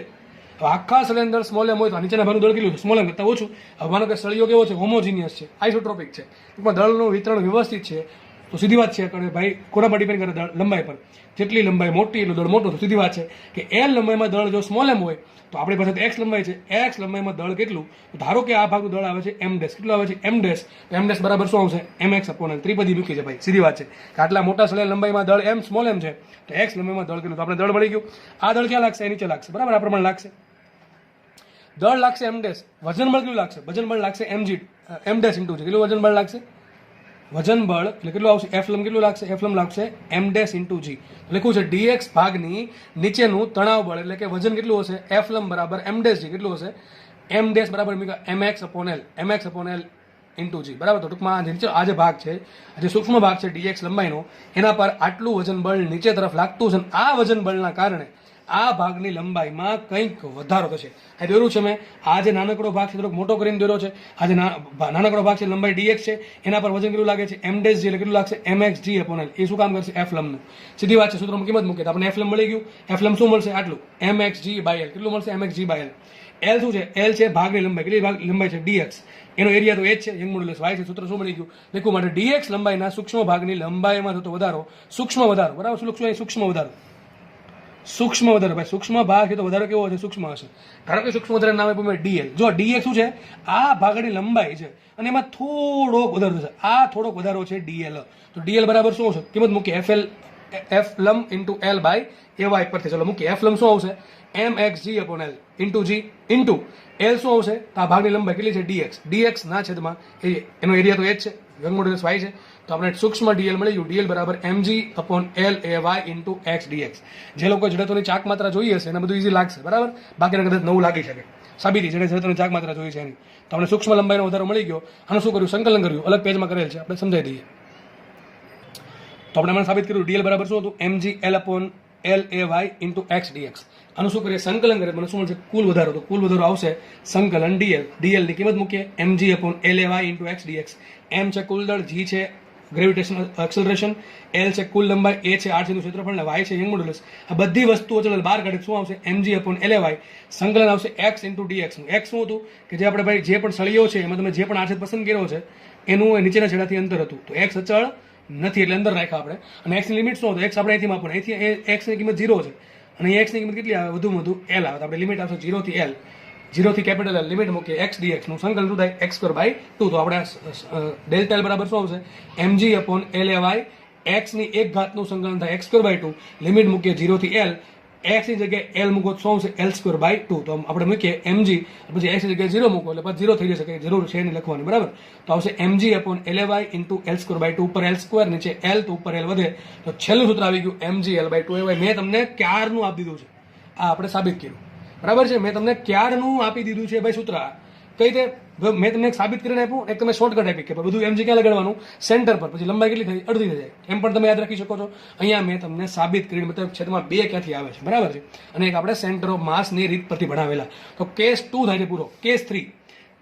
આખા સળિયાનું દળ સ્મોલ એમ હોય તો નીચેના ભાગનું દળ કેટલું છે? સ્મોલ એમ કરતા ઓછું. હવે માનો કે સળિયો કેવો છે? હોમોજીનિયસ છે, આઇસોટ્રોપિક છે. ટૂંકમાં દળનું વિતરણ વ્યવસ્થિત છે. તો સીધી વાત છે કે ભાઈ કોના પર ડિપેન્ડ કરે? લંબાઈ પર. જેટલી લંબાઈ મોટી એટલું દળ મોટું. તો સીધી વાત છે કે એલ લંબાઈમાં દળ જો સ્મોલ એમ હોય તો આપણી પાસે એક્સ લંબાઈ છે, એક્સ લંબાઈમાં દળ કેટલું? તો ધારો કે આ ભાગનું દળ આવે છે એમ ડેશ. કેટલું આવે છે? M dash. તો એમ ડેશ બરાબર શું આવશે? mx upon L. ત્રિપદી મૂકી છે ભાઈ. સીધી વાત છે કે આટલા મોટા સળિયા લંબાઈમાં દળ એમ સ્મોલ એમ છે તો એક્સ લંબાઈમાં દળ કેટલું? તો આપણે દળ મળી ગયું. આ દળ ક્યાં લાગશે? એ નીચે લાગશે. બરાબર, આ પ્રમાણે લાગશે. દળ લાગશે એમ ડેશ. વજન બળ કેટલું લાગશે? વજન બળ લાગશે mg એમ ડેશ ઇન્ટુ છે. કેટલું વજન બળ લાગશે? વજન બળ એટલે કેટલું આવશે? એફલમ કેટલું લાગશે? એફલમ લાગશે એમ ડેશ ઇન્ટુ જી. લખ્યું છે dx ભાગની નીચેનું તણાવ બળ એટલે કે વજન કેટલું હશે? એફલમ બરાબર એમ ડેશ જી. કેટલું હશે? એમ ડેશ બરાબર mx upon L, mx upon L into G. બરાબર. તો ટૂંકમાં નીચે આ જે ભાગ છે, આ જે સૂક્ષ્મ ભાગ છે dx લંબાઈનો, એના પર આટલું વજન બળ નીચે તરફ લાગતું છે. આ વજન બળના કારણે આ ભાગની લંબાઈમાં કંઈક વધારો થશે. આ દોર્યું છે મેં. આ જે નાનકડો ભાગ છે થોડોક મોટો કરીને દોર્યો છે. આ જે નાનકડો ભાગ છે લંબાઈ dx છે એના પર વજન કેટલું લાગે છે? M dash G. એટલે કેટલું લાગશે? mx g upon L. એ શું કામ કરશે? એફલમનું. સીધી વાત છે. સૂત્રમાં કિંમત મૂકે તો આપણને એફલમ મળી ગયું. એફલમ શું મળશે? આટલું mx g બાય એલ. કેટલું મળશે? mx g by L. L શું છે? એલ છે ભાગની લંબાઈ. કેટલી ભાગ લંબાઈ છે? dx. એનો એરિયા તો h છે, યંગ મોડ્યુલસ y છે. સૂત્ર શું મળી ગયું? લખવું માટે dx લંબાઈના સૂક્ષ્મ ભાગની લંબાઈમાં થતો વધારો, સૂક્ષ્મ વધારો. બરાબર, સૂક્ષ્મ વધારો. સૂક્ષ્મ વધારો ભાઈ, સૂક્ષ્મ ભાગ છે તો વધારો કેવો હશે? સૂક્ષ્મ હશે. ધારો કે સૂક્ષ્મ વધારા નામ આપ્યું dl. જો dx શું છે? આ ભાગની લંબાઈ છે અને એમાં થોડોક વધારો છે. આ થોડોક વધારો છે dl. તો dl બરાબર શું આવશે? કિંમત મૂકી એફ લમ into L by A Y પરથી. ચલો મૂકી. એફ લમ શું આવશે? mx g upon L into G into L શું આવશે? તો આ ભાગની લંબાઈ કેટલી છે? dx. dx ના છેદમાં એનો એરિયા તો એ જ છે, યંગ મોડ્યુલસ y છે. તો આપણે સૂક્ષ્મ dl મળી ગયું. dl બરાબર mg upon L A Y into x dx. જે લોકો જડત્વની ચાક માત્રા જોઈ હશે એને બધું ઈઝી લાગશે. બરાબર, બાકીના કદાચ નવું લાગી શકે. સાબિતી જડત્વની ચાક માત્રા જોઈ છે એની. તો આપણે સૂક્ષ્મ લંબાઈનો વધારો મળી ગયો. આનું શું કર્યું? સંકલન કર્યું. અલગ પેજમાં કરેલ છે, આપણે સમજાવી દઈએ. તો આપણે સાબિત કર્યું dl બરાબર શું હતું? mg l upon L A Y into x dx. આનું શું કરીએ? સંકલન કરીએ. મને શું મળશે? કુલ વધારો. તો કુલ વધારો આવશે સંકલન ડીએલ. ડીએલ ની કિંમત મૂકીએ mg upon L A Y into x DX. M છે કુલ દળ, જી છે ગ્રેવિટેશનલ એક્સલરેશન, એલ છે કુલ લંબાઈ, એ છે આરસીનું ક્ષેત્રફળ, વાય છે યંગ મોડ્યુલસ. આ બધી વસ્તુઓ ચલો બહાર કાઢે શું આવશે? mg upon L A y. સંકલન આવશે x ઇન્ટુ ડીએક્સ નું. x શું હતું કે જે આપણે ભાઈ જે પણ સળિયો છે એમાં તમે જે પણ આરછેદ પસંદ કર્યો છે એનું નીચેના છેડાથી અંતર હતું. તો x અચળ નથી એટલે અંદર રાખ્યા આપણે. અને x ની લિમિટ શું હતું? x આપણે અહીંથી માપવાનું. અહીંથી x ની કિંમત 0 છે અને x ની કિંમત કેટલી આવે? વધુમાં વધુ l આવે. તો આપણે લિમિટ આવશે 0 થી l. 0 થી કેપિટલ એલ લિમિટ મૂકીએ x dx નું સંકલન શું થાય x²/2. તો આપણે ડેલ્ટા એલ બરાબર શું આવશે mg/Ly x ની એક ઘાતનું સંકલન થાય x²/2. લિમિટ મૂકીએ 0 થી l, x ની જગ્યાએ l મૂકો તો શું આવશે l²/2. તો આપણે મૂકીએ mg, પછી x ની જગ્યાએ 0 મૂકો એટલે પછી 0 થઈ જશે, કે જરૂર છે નહીં લખવાની, બરાબર. તો આવશે mg/Ly into l²/2. ઉપર l², નીચે l, તો ઉપર l વધે તો છેલ્લું સૂત્ર આવી ગયું mg/L/2. મેં તમને ક્યારનું આપી દીધું છે, આ આપણે સાબિત કર્યું, બરાબર છે. મેં તમને ક્યારનું આપી દીધું છે ભાઈ સૂત્ર. કઈ રીતે મેં તમને એક સાબિત કરીને આપ્યું, એક તમે શોર્ટકટ આપી કે બધું mg ક્યાં લગાડવાનું, સેન્ટર પર. પછી લંબાઈ કેટલી થઈ, અડધી થઈ જાય, એમ પણ તમે યાદ રાખી શકો છો. અહીંયા મેં તમને સાબિત કરીને મતલબ છેદમાં 2 ક્યાંથી આવે છે, બરાબર છે. અને એક આપણે સેન્ટર ઓફ માસની રીત પરથી ભણાવેલા. તો કેસ 2 થાય છે પૂરો. કેસ 3,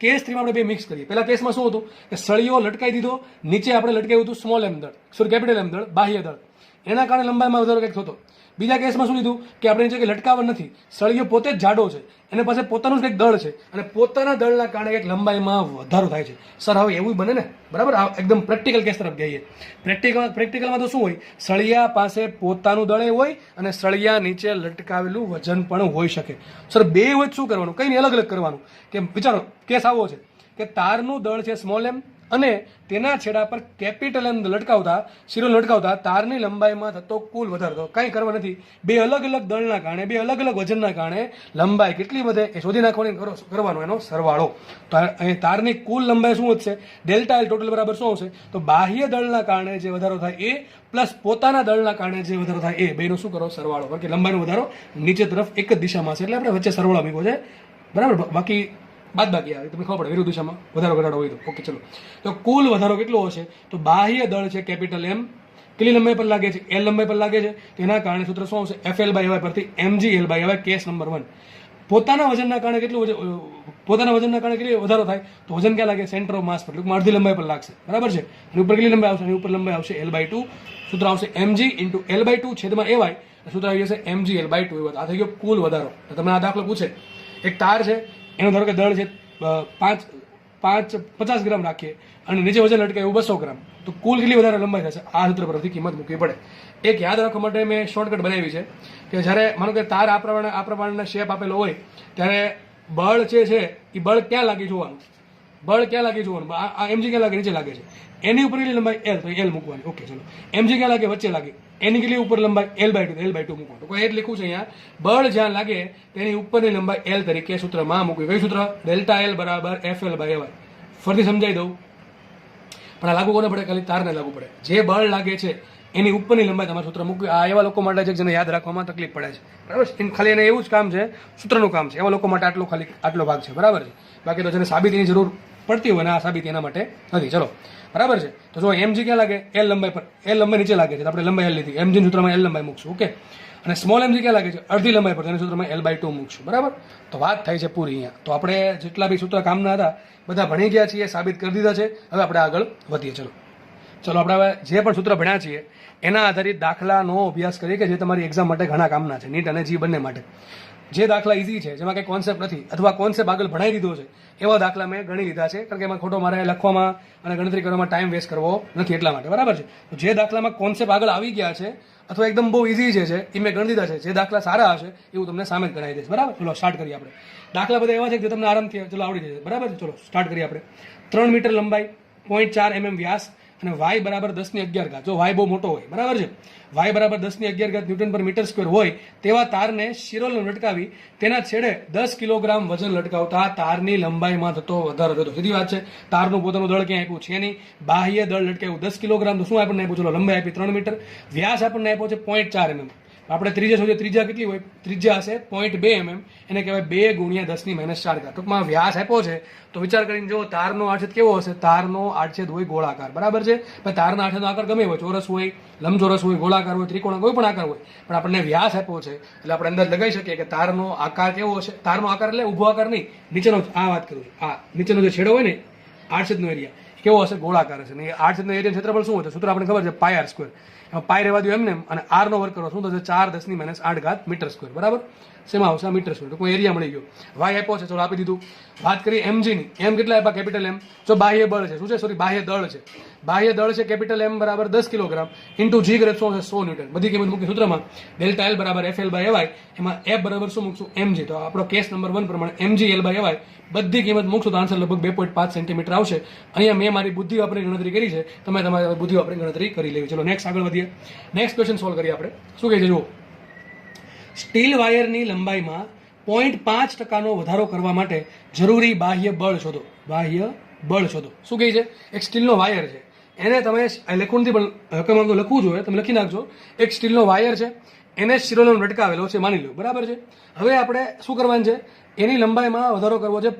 કેસ 3 માં આપણે બે મિક્સ કરીએ. પહેલા કેસમાં શું હતું કે સળિયો લટકાઈ દીધો, નીચે આપણે લટકાવ્યું હતું સ્મોલ એમ દળ, સોરી કેપિટલ એમ દળ, બાહ્ય દળ, એના કારણે લંબાઈમાં વધારો કંઈક થતો. બીજા કેસમાં શું લીધું કે આપણે નીચે લટકાવવા નથી, સળિયો પોતે જ જાડો છે, એના પાસે પોતાનું જ કંઈક દળ છે, અને પોતાના દળના કારણે કંઈક લંબાઈમાં વધારો થાય છે. સર હવે એવું બને ને, બરાબર. એકદમ પ્રેક્ટિકલ કેસ તરફ જઈએ. પ્રેક્ટિકલમાં તો શું હોય, સળિયા પાસે પોતાનું દળે હોય અને સળિયા નીચે લટકાવેલું વજન પણ હોઈ શકે. સર બે હોય શું કરવાનું, કંઈ નહીં, અલગ અલગ કરવાનું. કે વિચારો કેસ આવો છે કે તારનું દળ છે સ્મોલ એમ, અને તેના છેડા પર કેપિટલ એમ લટકાવતા, શિરો લટકાવતા તારની લંબાઈમાં થતો કુલ વધારો. કંઈ કરવા નથી, બે અલગ અલગ દળના કારણે, બે અલગ અલગ વજનના કારણે લંબાઈ કેટલી વધે એ શોધી નાખવાની, કરવાનો એનો સરવાળો. તો અહીં તારની કુલ લંબાઈ શું વધશે, ડેલ્ટા એલ ટોટલ બરાબર શું આવશે, તો બાહ્ય દળના કારણે જે વધારો થાય એ પ્લસ પોતાના દળના કારણે જે વધારો થાય એ બેનો શું કરો, સરવાળો. કારણ કે લંબાઈનો વધારો નીચે તરફ એક જ દિશામાં છે એટલે આપણે વચ્ચે સરવાળો મૂક્યો છે, બરાબર. બાકી બાદ બાકી આવે તમને ખબર પડે વિરુદ્ધ દિશામાં વધારો ઘટાડો હોય તો. ઓકે ચલો, તો કુલ વધારો કેટલો હશે, તો બાહ્ય દળ છે કેપિટલ એમ, કેટલી લંબાઈ પર લાગે છે, એલ લંબાઈ પર લાગે છે, તેના કારણે સૂત્ર શું આવશે FL/y પરથી mg/L/y. Case number 1. પોતાના વજનના કારણે કેટલું પોતાના વજનના કારણે કેટલી વધારો થાય, તો વજન ક્યાં લાગે, સેન્ટર ઓફ માસ પર, ટૂંકમાં અડધી લંબાઈ પર લાગશે, બરાબર છે. અને ઉપર કેટલી લંબાઈ આવશે, ઉપર લંબાઈ આવશે L/2. સૂત્ર આવશે mg/L/2 છેદમાં ay. સૂત્ર આવી જશે mg/L/2. આ થઈ ગયો કુલ વધારો. તમને આ દાખલો પૂછે, એક તાર છે, એનો ધારો કે દળ છે 50 ગ્રામ રાખીએ અને નીચે વજન લટકાય એવું 200 ગ્રામ, તો કુલ કેટલી વધારે લંબાઈ થશે, આ સૂત્ર પરથી કિંમત મૂકવી પડે. એક યાદ રાખવા માટે મેં શોર્ટકટ બનાવી છે કે જ્યારે માનો કે તાર આ પ્રમાણના શેપ આપેલો હોય ત્યારે બળ જે છે એ બળ ક્યાં લાગી જોવાનું, બળ ક્યાં લાગી જોવાનું, આ mg ક્યાં લાગે, નીચે લાગે છે, એની ઉપર કેટલી લંબાઈ l, તો l મૂકવાની. ઓકે ચલો, mg ક્યાં લાગે, વચ્ચે લાગે, એની કેટલી ઉપર લંબાઈ L/2 મૂકવાનું. તો કોઈ એ જ લખ્યું છે અહીંયા, બળ જ્યાં લાગે તેની ઉપરની લંબાઈ l તરીકે સૂત્રમાં મૂકવી. કયું સૂત્ર, ડેલ્ટા એલ બરાબર FL/y. ફરીથી સમજાવી દઉં, પણ આ લાગુ કોને પડે, ખાલી તારને લાગુ પડે. જે બળ લાગે છે એની ઉપરની લંબાઈ તમારે સૂત્ર મૂકવી. આ એવા લોકો માટે છે જેને યાદ રાખવામાં તકલીફ પડે છે, બરાબર. ખાલી એને એવું જ કામ છે, સૂત્રનું કામ છે, એવા લોકો માટે આટલો ભાગ છે, બરાબર છે. બાકી તો જેને સાબિતીની જરૂર પડતી હોય ને આ સાબિતી એના માટે નથી. ચલો, બરાબર છે. તો જો mg ક્યાં લાગે, l લંબાઈ પર, l લંબાઈ નીચે લાગે છે તો આપણે લંબાઈ l લીધી, mg સૂત્રમાં l લંબાઈ મૂકશું. ઓકે, અને સ્મોલ mg ક્યાં લાગે છે, અડધી લંબાઈ પર, તેના સૂત્રમાં L/2 મૂકશું, બરાબર. તો વાત થાય છે પૂરી અહીંયા. તો આપણે જેટલા બી સૂત્ર કામના હતા બધા ભણી ગયા છીએ, સાબિત કરી દીધા છે. હવે આપણે આગળ વધીએ. ચલો આપણે હવે જે પણ સૂત્ર ભણ્યા છીએ એના આધારિત દાખલાનો અભ્યાસ કરીએ કે જે તમારી એક્ઝામ માટે ઘણા કામના છે, નીટ અને જી બંને માટે. જે દાખલા ઇઝી છે, જેમાં કંઈ કોન્સેપ્ટ નથી અથવા કોન્સેપ્ટ આગળ ભણાવી દીધો છે એવા દાખલા મેં ગણી લીધા છે, કારણ કે એમાં ખોટો મારે લખવામાં અને ગણતરી કરવામાં ટાઈમ વેસ્ટ કરવો નથી, એટલા માટે, બરાબર છે. તો જે દાખલામાં કોન્સેપ્ટ આગળ આવી ગયા છે અથવા એકદમ બહુ ઇઝી છે એ મેં ગણી દીધા છે. જે દાખલા સારા હશે એવું તમને સામે જ ગણાવી દઈશ, બરાબર. ચલો સ્ટાર્ટ કરીએ આપણે. દાખલા બધા એવા છે કે જે તમને આરામથી ચલો આવડી જશે, બરાબર છે. ચલો સ્ટાર્ટ કરીએ આપણે. 3 મીટર લંબાઈ, 0.4 mm વ્યાસ અને y બરાબર 10^11. જો y બહુ મોટો હોય, બરાબર છે, y બરાબર 10^11 ન્યૂટન પર મીટર સ્ક્વેર હોય તેવા તારને શિરોલ લટકાવી તેના છેડે 10 કિલોગ્રામ વજન લટકાવતા તારની લંબાઈમાં થતો વધારો થતો. સીધી વાત છે, તારનું પોતાનું દળ ક્યાં આપ્યું છે નહીં, બાહ્ય દળ લટકાવ્યું 10 કિલોગ્રામ. તો શું આપણને આપ્યું, ચલો લંબાઈ આપી 3 મીટર, વ્યાસ આપણને આપ્યો છે 0.4 mm. આપણે ત્રિજ્યા શોધીએ, ત્રિજ્યા કેટલી હોય, ત્રિજ્યા હશે 0.2 mm, એને કહેવાય 2 × 10⁻⁴. ટૂંકમાં વ્યાસ આપ્યો છે તો વિચાર કરીને જો તારનો આડછેદ કેવો હશે, તારનો આડછેદ હોય ગોળાકાર, બરાબર છે. પણ તારના આડછેદનો આકાર ગમે હોય, ચોરસ હોય, લંબચોરસ હોય, ગોળાકાર હોય, ત્રિકોણ, કોઈ પણ આકાર હોય, પણ આપણને વ્યાસ આપ્યો છે એટલે આપણે અંદર લગાવી શકીએ કે તારનો આકાર કેવો હશે. તારનો આકાર એટલે ઊભો આકાર નહીં, નીચેનો, આ વાત કરું, આ નીચેનો જે છેડો હોય ને આડછેદનો એરિયા કેવો હશે, ગોળાકાર હશે. ને આડછેદનો એરિયા ક્ષેત્રફળ શું હોય, સૂત્ર આપણે ખબર છે πr². પાય રહેવા દો એમને, અને r નો વર્ગ કરો શું થશે, 4 × 10⁻8 મીટર સ્ક્વેર, બરાબર. શેમાં આવશે? આ મીટર સ્ક્વેર. ટૂંકમાં એરિયા મળી ગયો. વાય આપ્યો છે, ચલો આપી દીધું. વાત કરીએ એમજીની. એમ કેટલા આપ્યા? Capital M. જો બાહ્ય બળ છે, શું છે? સોરી, બાહ્ય દળ છે. બાહ્ય દળ છે કેપિટલ એમ બરાબર 10 કિલોગ્રામ ઇન્ટુ જી કરે શું છે? 100 ન્યૂટન. બધી કિંમત મૂકી સૂત્રમાં ડેલ્ટા એલ બરાબર એફ એલ બાય એવાય. એમાં એફ બરાબર શું મૂકશું? એમજી. તો આપણો કેસ નંબર 1 પ્રમાણે એમજી એલ બાય એવાય બધી કિંમત મૂકશું તો આન્સર લગભગ 2.5 સેન્ટીમીટર આવશે. અહીંયા મેં મારી બુદ્ધિ વાપરીને ગણતરી કરી છે, તમે તમારી બુદ્ધિ વાપરીને ગણતરી કરી લેવી. ચલો નેક્સ્ટ આગળ વધીએ. નેક્સ્ટ ક્વેશ્ચન સોલ્વ કરીએ આપણે. શું કહે છે જુઓ, સ્ટીલ વાયરની લંબાઈમાં 0.5% વધારો કરવા માટે જરૂરી બાહ્ય બળ શોધો. બાહ્ય બળ શોધો. શું કહે છે? એક સ્ટીલનો વાયર છે, એને તમે લેખુણથી પણ હકમમાં તો લખવું જોઈએ, તમે લખી નાખજો. એક સ્ટીલનો વાયર છે, એને શિરોલેમ લટકાવેલો છે માની લો, બરાબર છે. હવે આપણે શું કરવાનું છે? એની લંબાઈમાં વધારો કરવો છે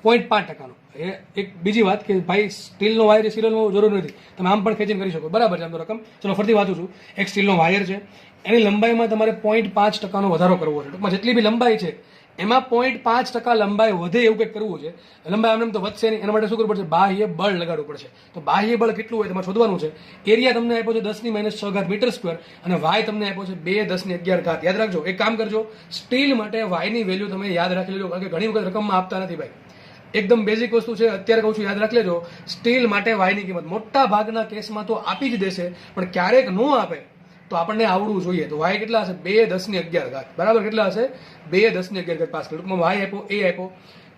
0.5%. એ એક બીજી વાત કે ભાઈ સ્ટીલનો વાયર એ શિરોલેમ જરૂર નથી, તમે આમ પણ ખેંચીને કરી શકો, બરાબર છે આમ તો રકમ. ચલો ફરીથી વાંચું છું. એક સ્ટીલનો વાયર છે, એની લંબાઈમાં તમારે 0.5%નો વધારો કરવો છે. ટૂંકમાં જેટલી બી લંબાઈ છે એમાં 0.5% લંબાઈ વધે એવું કંઈક કરવું છે. લંબાઈ આમ તો વધશે નહીં, એના માટે શું કરવું પડશે? બાહ્ય બળ લગાડવું પડશે. તો બાહ્ય બળ કેટલું હોય તમારે શોધવાનું છે. એરિયા તમને આપ્યો છે 10⁻6 મીટર સ્ક્વેર અને વાય તમને આપ્યો છે 2×10⁻11. યાદ રાખજો, એક કામ કરજો, સ્ટીલ માટે વાયની વેલ્યુ તમે યાદ રાખી લેજો, કારણ કે ઘણી વખત રકમમાં આપતા નથી ભાઈ. એકદમ બેઝિક વસ્તુ છે, અત્યારે કહું છું યાદ રાખી લેજો. સ્ટીલ માટે વાયની કિંમત મોટા ભાગના કેસમાં તો આપી જ દેશે, પણ ક્યારેક ન આપે તો આપણને આવડવું જોઈએ. તો વાય કેટલા હશે? 2×10⁻11. બરાબર, કેટલા હશે? 2×10⁻11 પાસ. ટૂંકમાં વાય આપ્યો, એ આપ્યો,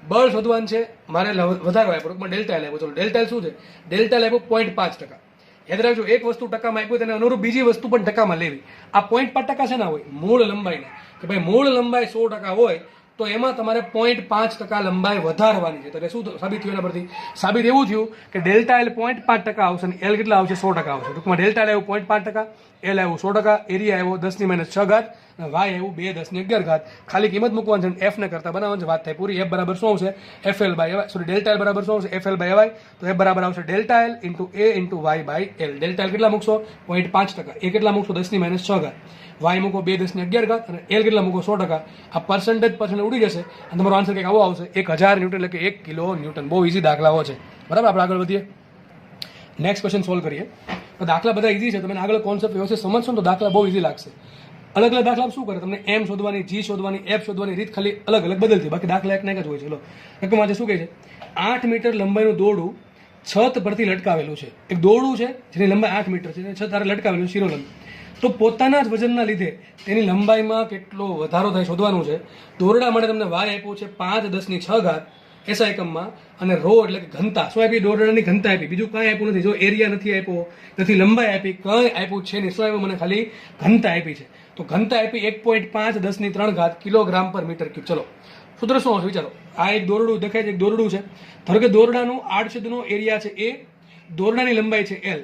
બળ શોધવાનું છે મારે, વધારો આપ્યો, ટૂંકમાં ડેલ્ટા એલ આપ્યો. ચલો ડેલ્ટા એલ શું છે? ડેલ્ટા એલ આપ્યો 0.5%. યાદ રાખજો, એક વસ્તુ ટકામાં આપ્યું તેને અનુરૂપ બીજી વસ્તુ પણ ટકામાં લેવી. આ 0.5% છે ના હોય મૂળ લંબાઈના, કે ભાઈ મૂળ લંબાઈ 100% હોય તો એમાં તમારે 0.5% લંબાઈ વધારવાની છે. તો શું સાબિત થયું એના પરથી? સાબિત એવું થયું કે ડેલ્ટા એલ 0.5% આવશે અને એલ કેટલા આવશે? 100% આવશે. ટૂંકમાં ડેલ્ટા એલ આવ્યું 0.5%, એલ આવ્યું 100%, એરિયા આવ્યો 10⁻6, વાય આવ્યું 2×10⁻11. ખાલી કિંમત મૂકવાની છે, એફ ને કરતા બનાવવાની છે, વાત થાય પૂરી. એફ બરાબર શું આવશે? F L by A Y. Sorry, delta L બરાબર શું આવશે? F L by A Y. તો એફ બરાબર આવશે delta L into A into Y by L. Delta L કેટલા મૂકશો? 0.5%. એ કેટલા મૂકશો? 10⁻6. વાય મૂકો 2×10⁻11 અને એલ કેટલા મૂકો? 100%. આ પર્સન્ટેજ ઉડી જશે અને તમારો આન્સર કંઈક આવો આવશે, 1000 ન્યૂટન, એટલે કે 1 કિલો ન્યૂટન. બહુ ઇઝી દાખલાઓ છે, બરાબર. આપણે આગળ વધીએ, નેક્સ્ટ ક્વેશ્ચન સોલ્વ કરીએ. દાખલા બધા ઇઝી છે, તમે આગળ કોન્સેપ્ટ વ્યવસ્થિત સમજશો તો દાખલા બહુ ઇઝી લાગશે. અલગ અલગ દાખલા શું કરે? તમને એમ શોધવાની, જી શોધવાની, એફ શોધવાની રીત ખાલી અલગ અલગ બદલતી, બાકી દાખલા એક ને એક જ હોય છે. ચલો રકમ આજે શું કહે છે? 8 મીટર લંબાઈનું દોરડું છત પરથી લટકાવેલું છે. એક દોરડું છે જેની લંબાઈ 8 મીટર છે, છત તારે લટકાવેલું શિરોલંબ. તો પોતાના જ વજનના લીધે તેની લંબાઈમાં કેટલો વધારો થાય શોધવાનું છે. દોરડા માટે તમને વાય આપ્યો છે 5×10⁶ એસઆ એકમમાં, અને રો એટલે કે ઘનતા શું આપી? દોરડાની ઘનતા આપી, બીજું કાંઈ આપ્યું નથી. જો એરિયા નથી આપ્યો, નથી લંબાઈ આપી, કંઈ આપ્યું છે નહીં. શું આપ્યું? મને ખાલી ઘનતા આપી છે. તો ઘનતા આપી 1.5×10⁻³ કિલોગ્રામ પર મીટર ક્યુબ. ચલો સૂત્ર શું આવશે વિચારો. આ એક દોરડું દેખાય છે, એક દોરડું છે. ધારો કે દોરડાનું આડછેદનો એરિયા છે એ, દોરડાની લંબાઈ છે એલ.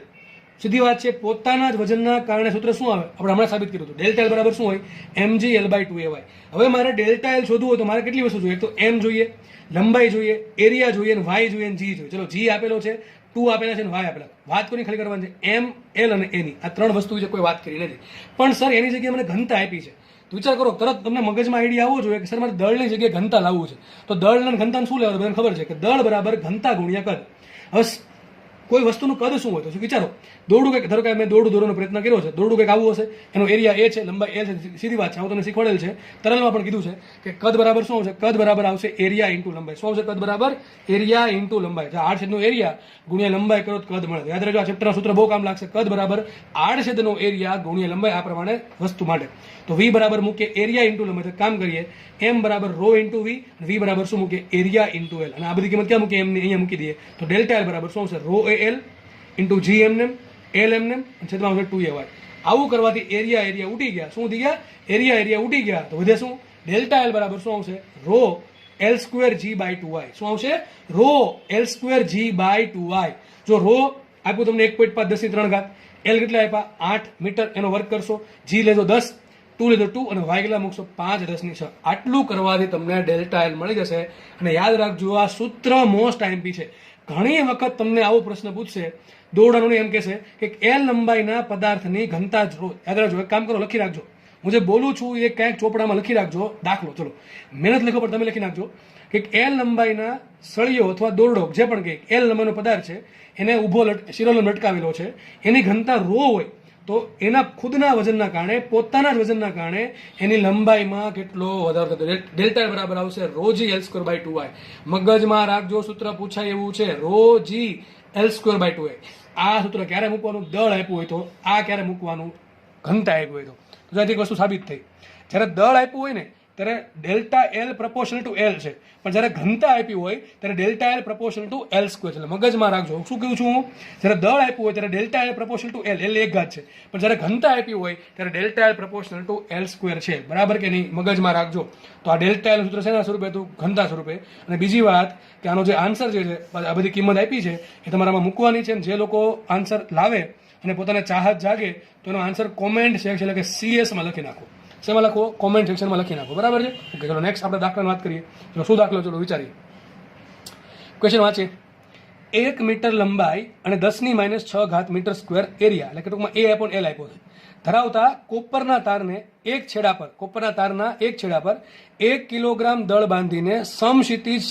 સીધી વાત છે, પોતાના જ વજનના કારણે સૂત્ર શું આવે? આપણે હમણાં સાબિત કર્યું હતું. ડેલ્ટા એલ બરાબર શું હોય? mg l/2ay. હવે મારે ડેલ્ટા એલ શોધવું હોય તો મારે કેટલી વસ્તુ જોઈએ? તો એમ જોઈએ, લંબાઈ જોઈએ, એરિયા જોઈએ, અને વાય જોઈએ, અને જી જોઈએ. ચલો જી આપેલો છે, 2 આપેલા છે, અને વાય આપેલા. વાત કોની ખાલી કરવાની છે? એમ, એલ અને એની. આ 3 વસ્તુ વિશે કોઈ વાત કરી નથી. પણ સર એની જગ્યાએ મને ઘનતા આપી છે. તો વિચાર કરો, તરત તમને મગજમાં આઈડિયા આવવો જોઈએ કે સર મારે દળની જગ્યાએ ઘનતા લાવવું છે. તો દળ અને ઘનતાને શું લેવાનું? બધાને ખબર છે કે દળ બરાબર ઘનતા ગુણ્યા કદ. હવે કોઈ વસ્તુનું કદ શું હોય? તો વિચારો, દોરડું કંઈક, ધારો કે મેં દોરડું દોરવાનો પ્રયત્ન કર્યો છે, દોરડું કંઈક આવું હશે, એનો એરિયા એ છે, લંબાઈ એલ છે, સીધી વાત છે. હું તમને શીખવાડેલ છે, તરલમાં પણ કીધું છે કે કદ બરાબર શું આવશે? કદ બરાબર આવશે એરિયા ઇન્ટુ લંબાઈ. શું આવશે? કદ બરાબર એરિયા ઇન્ટુ લંબાઈ. આડછેદનો એરિયા ગુણ્યા લંબાઈ કરો તો કદ મળે. યાદ રાખજો, આ ચેપ્ટરના સૂત્ર બહુ કામ લાગશે. કદ બરાબર આડછેદનો એરિયા ગુણ્યા લંબાઈ, આ પ્રમાણે વસ્તુ માટે. તો વી બરાબર મૂકીએ એરિયા ઇન્ટુ લંબાઈ. કામ કરીએ, એમ બરાબર રો ઇન્ટુ વી, વી બરાબર શું મૂકીએ? Area into L. અને આ બધી કિંમત ક્યાં મૂકીએ? એમને અહીંયા મૂકી દઈએ. તો ડેલ્ટા એલ બરાબર શું આવશે? રો એ એલ ઇન્ટુ જી એમનેમ, એલ એમનેમ, છેદમાં આવશે 2ay. આવું કરવાથી એરિયા ઉડી ગયા. શું ઉડી ગયા? એરિયા ઉડી ગયા. તો વધે શું? ડેલ્ટા એલ બરાબર શું આવશે? Row L²G/2y. શું આવશે? Row L²G/2y. જો રો આપ્યું તમને 1.5×10⁻³, એલ કેટલા આપ્યા? 8 મીટર. એનો વર્ક કરશો, જી લેજો 10, 2 લેજો 2, અને વાય કેટલા મૂકશો? 5×10⁶. આટલું કરવાથી તમને ડેલ્ટા એલ મળી જશે. અને યાદ રાખજો, આ સૂત્ર મોસ્ટ આઈએમપી છે. ઘણી વખત તમને આવો પ્રશ્ન પૂછશે, દોરડાનું એમ કહેશે કે એલ લંબાઈના પદાર્થની ઘનતા જ રો. યાદ રાખજો, એક કામ કરો, લખી રાખજો. હું જે બોલું છું એ ક્યાંક ચોપડામાં લખી રાખજો. દાખલો, ચલો મહેનત લખો પણ તમે લખી નાખજો કે એલ લંબાઈના સળિયો અથવા દોરડો, જે પણ કે એલ લંબાઈનો પદાર્થ છે, એને ઊભો શિરોલંબ લટકાવેલો છે, એની ઘનતા રો હોય તો એના ખુદના વજનના કારણે, પોતાના જ વજનના કારણે એની લંબાઈમાં કેટલો વધારો થતો. ડેલ્ટા એલ બરાબર આવશે rho g L square by 2y. મગજમાં રાખજો, સૂત્ર પૂછાય એવું છે, rho g L square by 2y. આ સૂત્ર ક્યારે મૂકવાનું? દળ આપ્યું હોય તો. આ ક્યારે મૂકવાનું? ઘનતા આપ્યું હોય તો. તો એક વસ્તુ સાબિત થઈ. જ્યારે દળ આપ્યું હોય ને ત્યારે delta L proportional to L છે, પણ જ્યારે ઘનતા આપી હોય ત્યારે delta L proportional to L square છે. એટલે મગજમાં રાખજો. શું કહું છું હું? જ્યારે દળ આપ્યું હોય ત્યારે delta L proportional to L, L એક ઘાત છે, પણ જ્યારે ઘનતા આપી હોય ત્યારે delta L proportional to L square છે. બરાબર કે નહીં? મગજમાં રાખજો. તો આ ડેલ્ટા એલ સૂત્ર શેના સ્વરૂપે હતું? ઘનતા સ્વરૂપે. અને બીજી વાત કે આનો જે આન્સર જે છે, આ બધી કિંમત આપી છે એ તમારામાં મૂકવાની છે. જે લોકો આન્સર લાવે અને પોતાને ચાહત જાગે તો એનો આન્સર કોમેન્ટ સેક્શન એટલે કે CS માં લખી નાખો. શેમાં લખો? કોમેન્ટ સેક્શનમાં લખી નાખો. બરાબર છે? ઓકે, ચલો નેક્સ્ટ આપણે દાખલાની વાત કરીએ. ચલો શું દાખલો? ચલો વિચારીએ. ક્વેશ્ચન વાંચીએ. 1 મીટર લંબાઈ અને 10⁻6 મીટર સ્ક્વેર એરિયા, એટલે કે ટૂંકમાં A/L આપ્યો છે, ધરાવતા કોપરના તારના એક છેડા પર 1 કિલોગ્રામ દળ બાંધીને સમક્ષિતિજ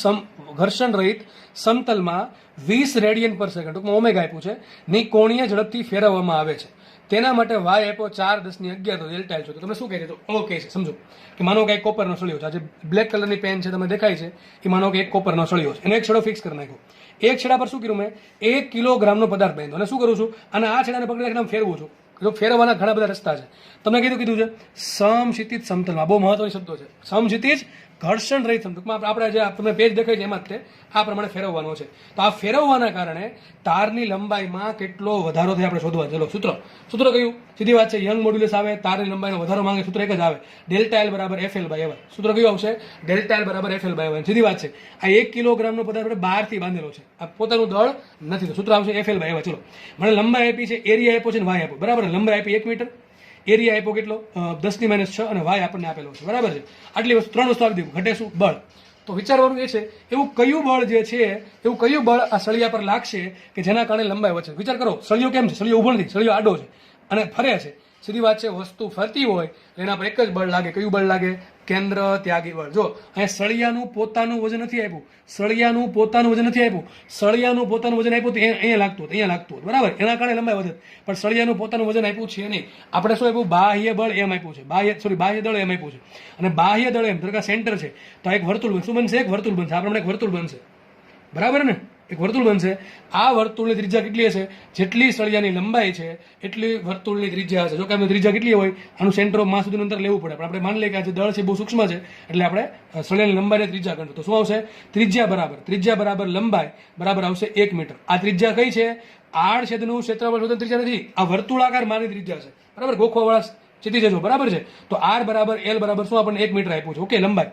ઘર્ષણ રહિત સમતલમાં 20 રેડિયન પર સેકન્ડ, ટૂંકમાં ઓમેગા આપ્યું છે, ની કોણીય ઝડપથી ફેરવવામાં આવે છે. તેના માટે વાય આપ્યો 4×10⁻11 તો ડેલ્ટા એલ છે. તો તમે શું કહે છે? તો ઓકે છે, સમજો કે માનો કે એક કોપરનો સળિયો છે. આ જે બ્લેક કલરની પેન છે તમે દેખાય છે એ માનો કે એક કોપરનો સળિયો છે. એને એક છેડો ફિક્સ કરી નાખ્યો. એક છેડા પર શું કર્યું મેં? 1 કિલોગ્રામનો પદાર્થ બાંધ્યો. અને શું કરું છું? અને આ છેડાને પકડી રાખીને ફેરવું છું. જો ફેરવવાના ઘણા બધા રસ્તા છે. તમને કીધું છે સમક્ષિતિજ સમતલમાં. બહુ મહત્વની શબ્દો છે. સમક્ષિતિજ ઘર્ષણ રહિત સમતલમાં આપણે જે તમને પેજ દેખાય છે એમાં જ તે આ પ્રમાણે ફેરવવાનો છે. તો આ ફેરવવાના કારણે તારની લંબાઈમાં કેટલો વધારો થાય આપણે શોધવા. ચલો સૂત્ર કયું? સીધી વાત છે, યંગ મોડ્યુલસ આવે, તારની લંબાઈનો વધારો માંગે, સૂત્ર એક જ આવે, ડેલ્ટા એલ બરાબર FL/AY. સૂત્ર કયું આવશે? ડેલ્ટા એલ બરાબર FL/AY. સીધી વાત છે. આ 1 કિલોગ્રામનો પદાર્થ આપણે બહારથી બાંધેલો છે, આ પોતાનું દળ નથી, તો સૂત્ર આવશે FL/AY. ચલો, મને લંબાઈ આપી છે, એરિયા આપ્યો છે ને વાય આપ્યો. બરાબર? લંબાઈ આપી 1 મીટર, એરિયા આપ્યો કેટલો? 10⁻6 અને વાય આપણને આપેલો છે. બરાબર છે? આટલી વસ્તુ, 3 વસ્તુ આપી દીધું. ઘટે શું? બળ. તો વિચારવાનું એ છે એવું કયું બળ જે છે, એવું કયું બળ આ સળિયા પર લાગશે કે જેના કારણે લંબાઈ વધશે. વિચાર કરો, સળિયો કેમ છે? સળિયો ઊભો નથી, સળિયો આડો છે અને ફરે છે. સીધી વાત છે, વસ્તુ ફરતી હોય એના પર એક જ બળ લાગે. કયું બળ લાગે? કેન્દ્ર ત્યાગી બળ. જો અહીંયા સળિયાનું પોતાનું વજન નથી આપ્યું, સળિયાનું પોતાનું વજન આપ્યું તો અહીંયા લાગતું હતું. બરાબર? એના કારણે લંબાઈ વધે. પણ સળિયાનું પોતાનું વજન આપ્યું છે નહીં. આપણે શું આપ્યું? બાહ્ય બળ એમ આપ્યું છે. બાહ્ય દળ એમ આપ્યું છે. અને બાહ્ય દળ એમ ધરકા સેન્ટર છે તો એક વર્તુળ બનશે. શું બનશે? એક વર્તુળ બનશે. આ પ્રમાણે એક વર્તુળ બનશે. બરાબર ને? એક વર્તુળ બનશે. આ વર્તુળની ત્રિજ્યા કેટલી હશે? જેટલી સળિયાની લંબાઈ છે એટલી વર્તુળની ત્રિજ્યા હશે. જો કે આપણે ત્રિજ્યા કેટલી હોય, આનું સેન્ટર ઓફ માસ સુધીનું અંતર લેવું પડે. પણ આપણે માની લઈએ કે આ જે દળ છે બહુ સૂક્ષ્મ છે, એટલે આપણે સળિયાની લંબાઈને ત્રિજ્યા ગણશું. તો શું આવશે? ત્રિજ્યા બરાબર લંબાઈ બરાબર આવશે 1 મીટર. આ ત્રિજ્યા કઈ છે? આડછેદનું ક્ષેત્રફળ શોધવાની ત્રિજ્યા નથી, આ વર્તુળાકાર માની ત્રિજ્યા છે. બરાબર? ગોખવાવાળા ચેતી જજો. બરાબર છે? તો R બરાબર L બરાબર શું આપણને 1 મીટર આપ્યું છે. ઓકે, લંબાઈ.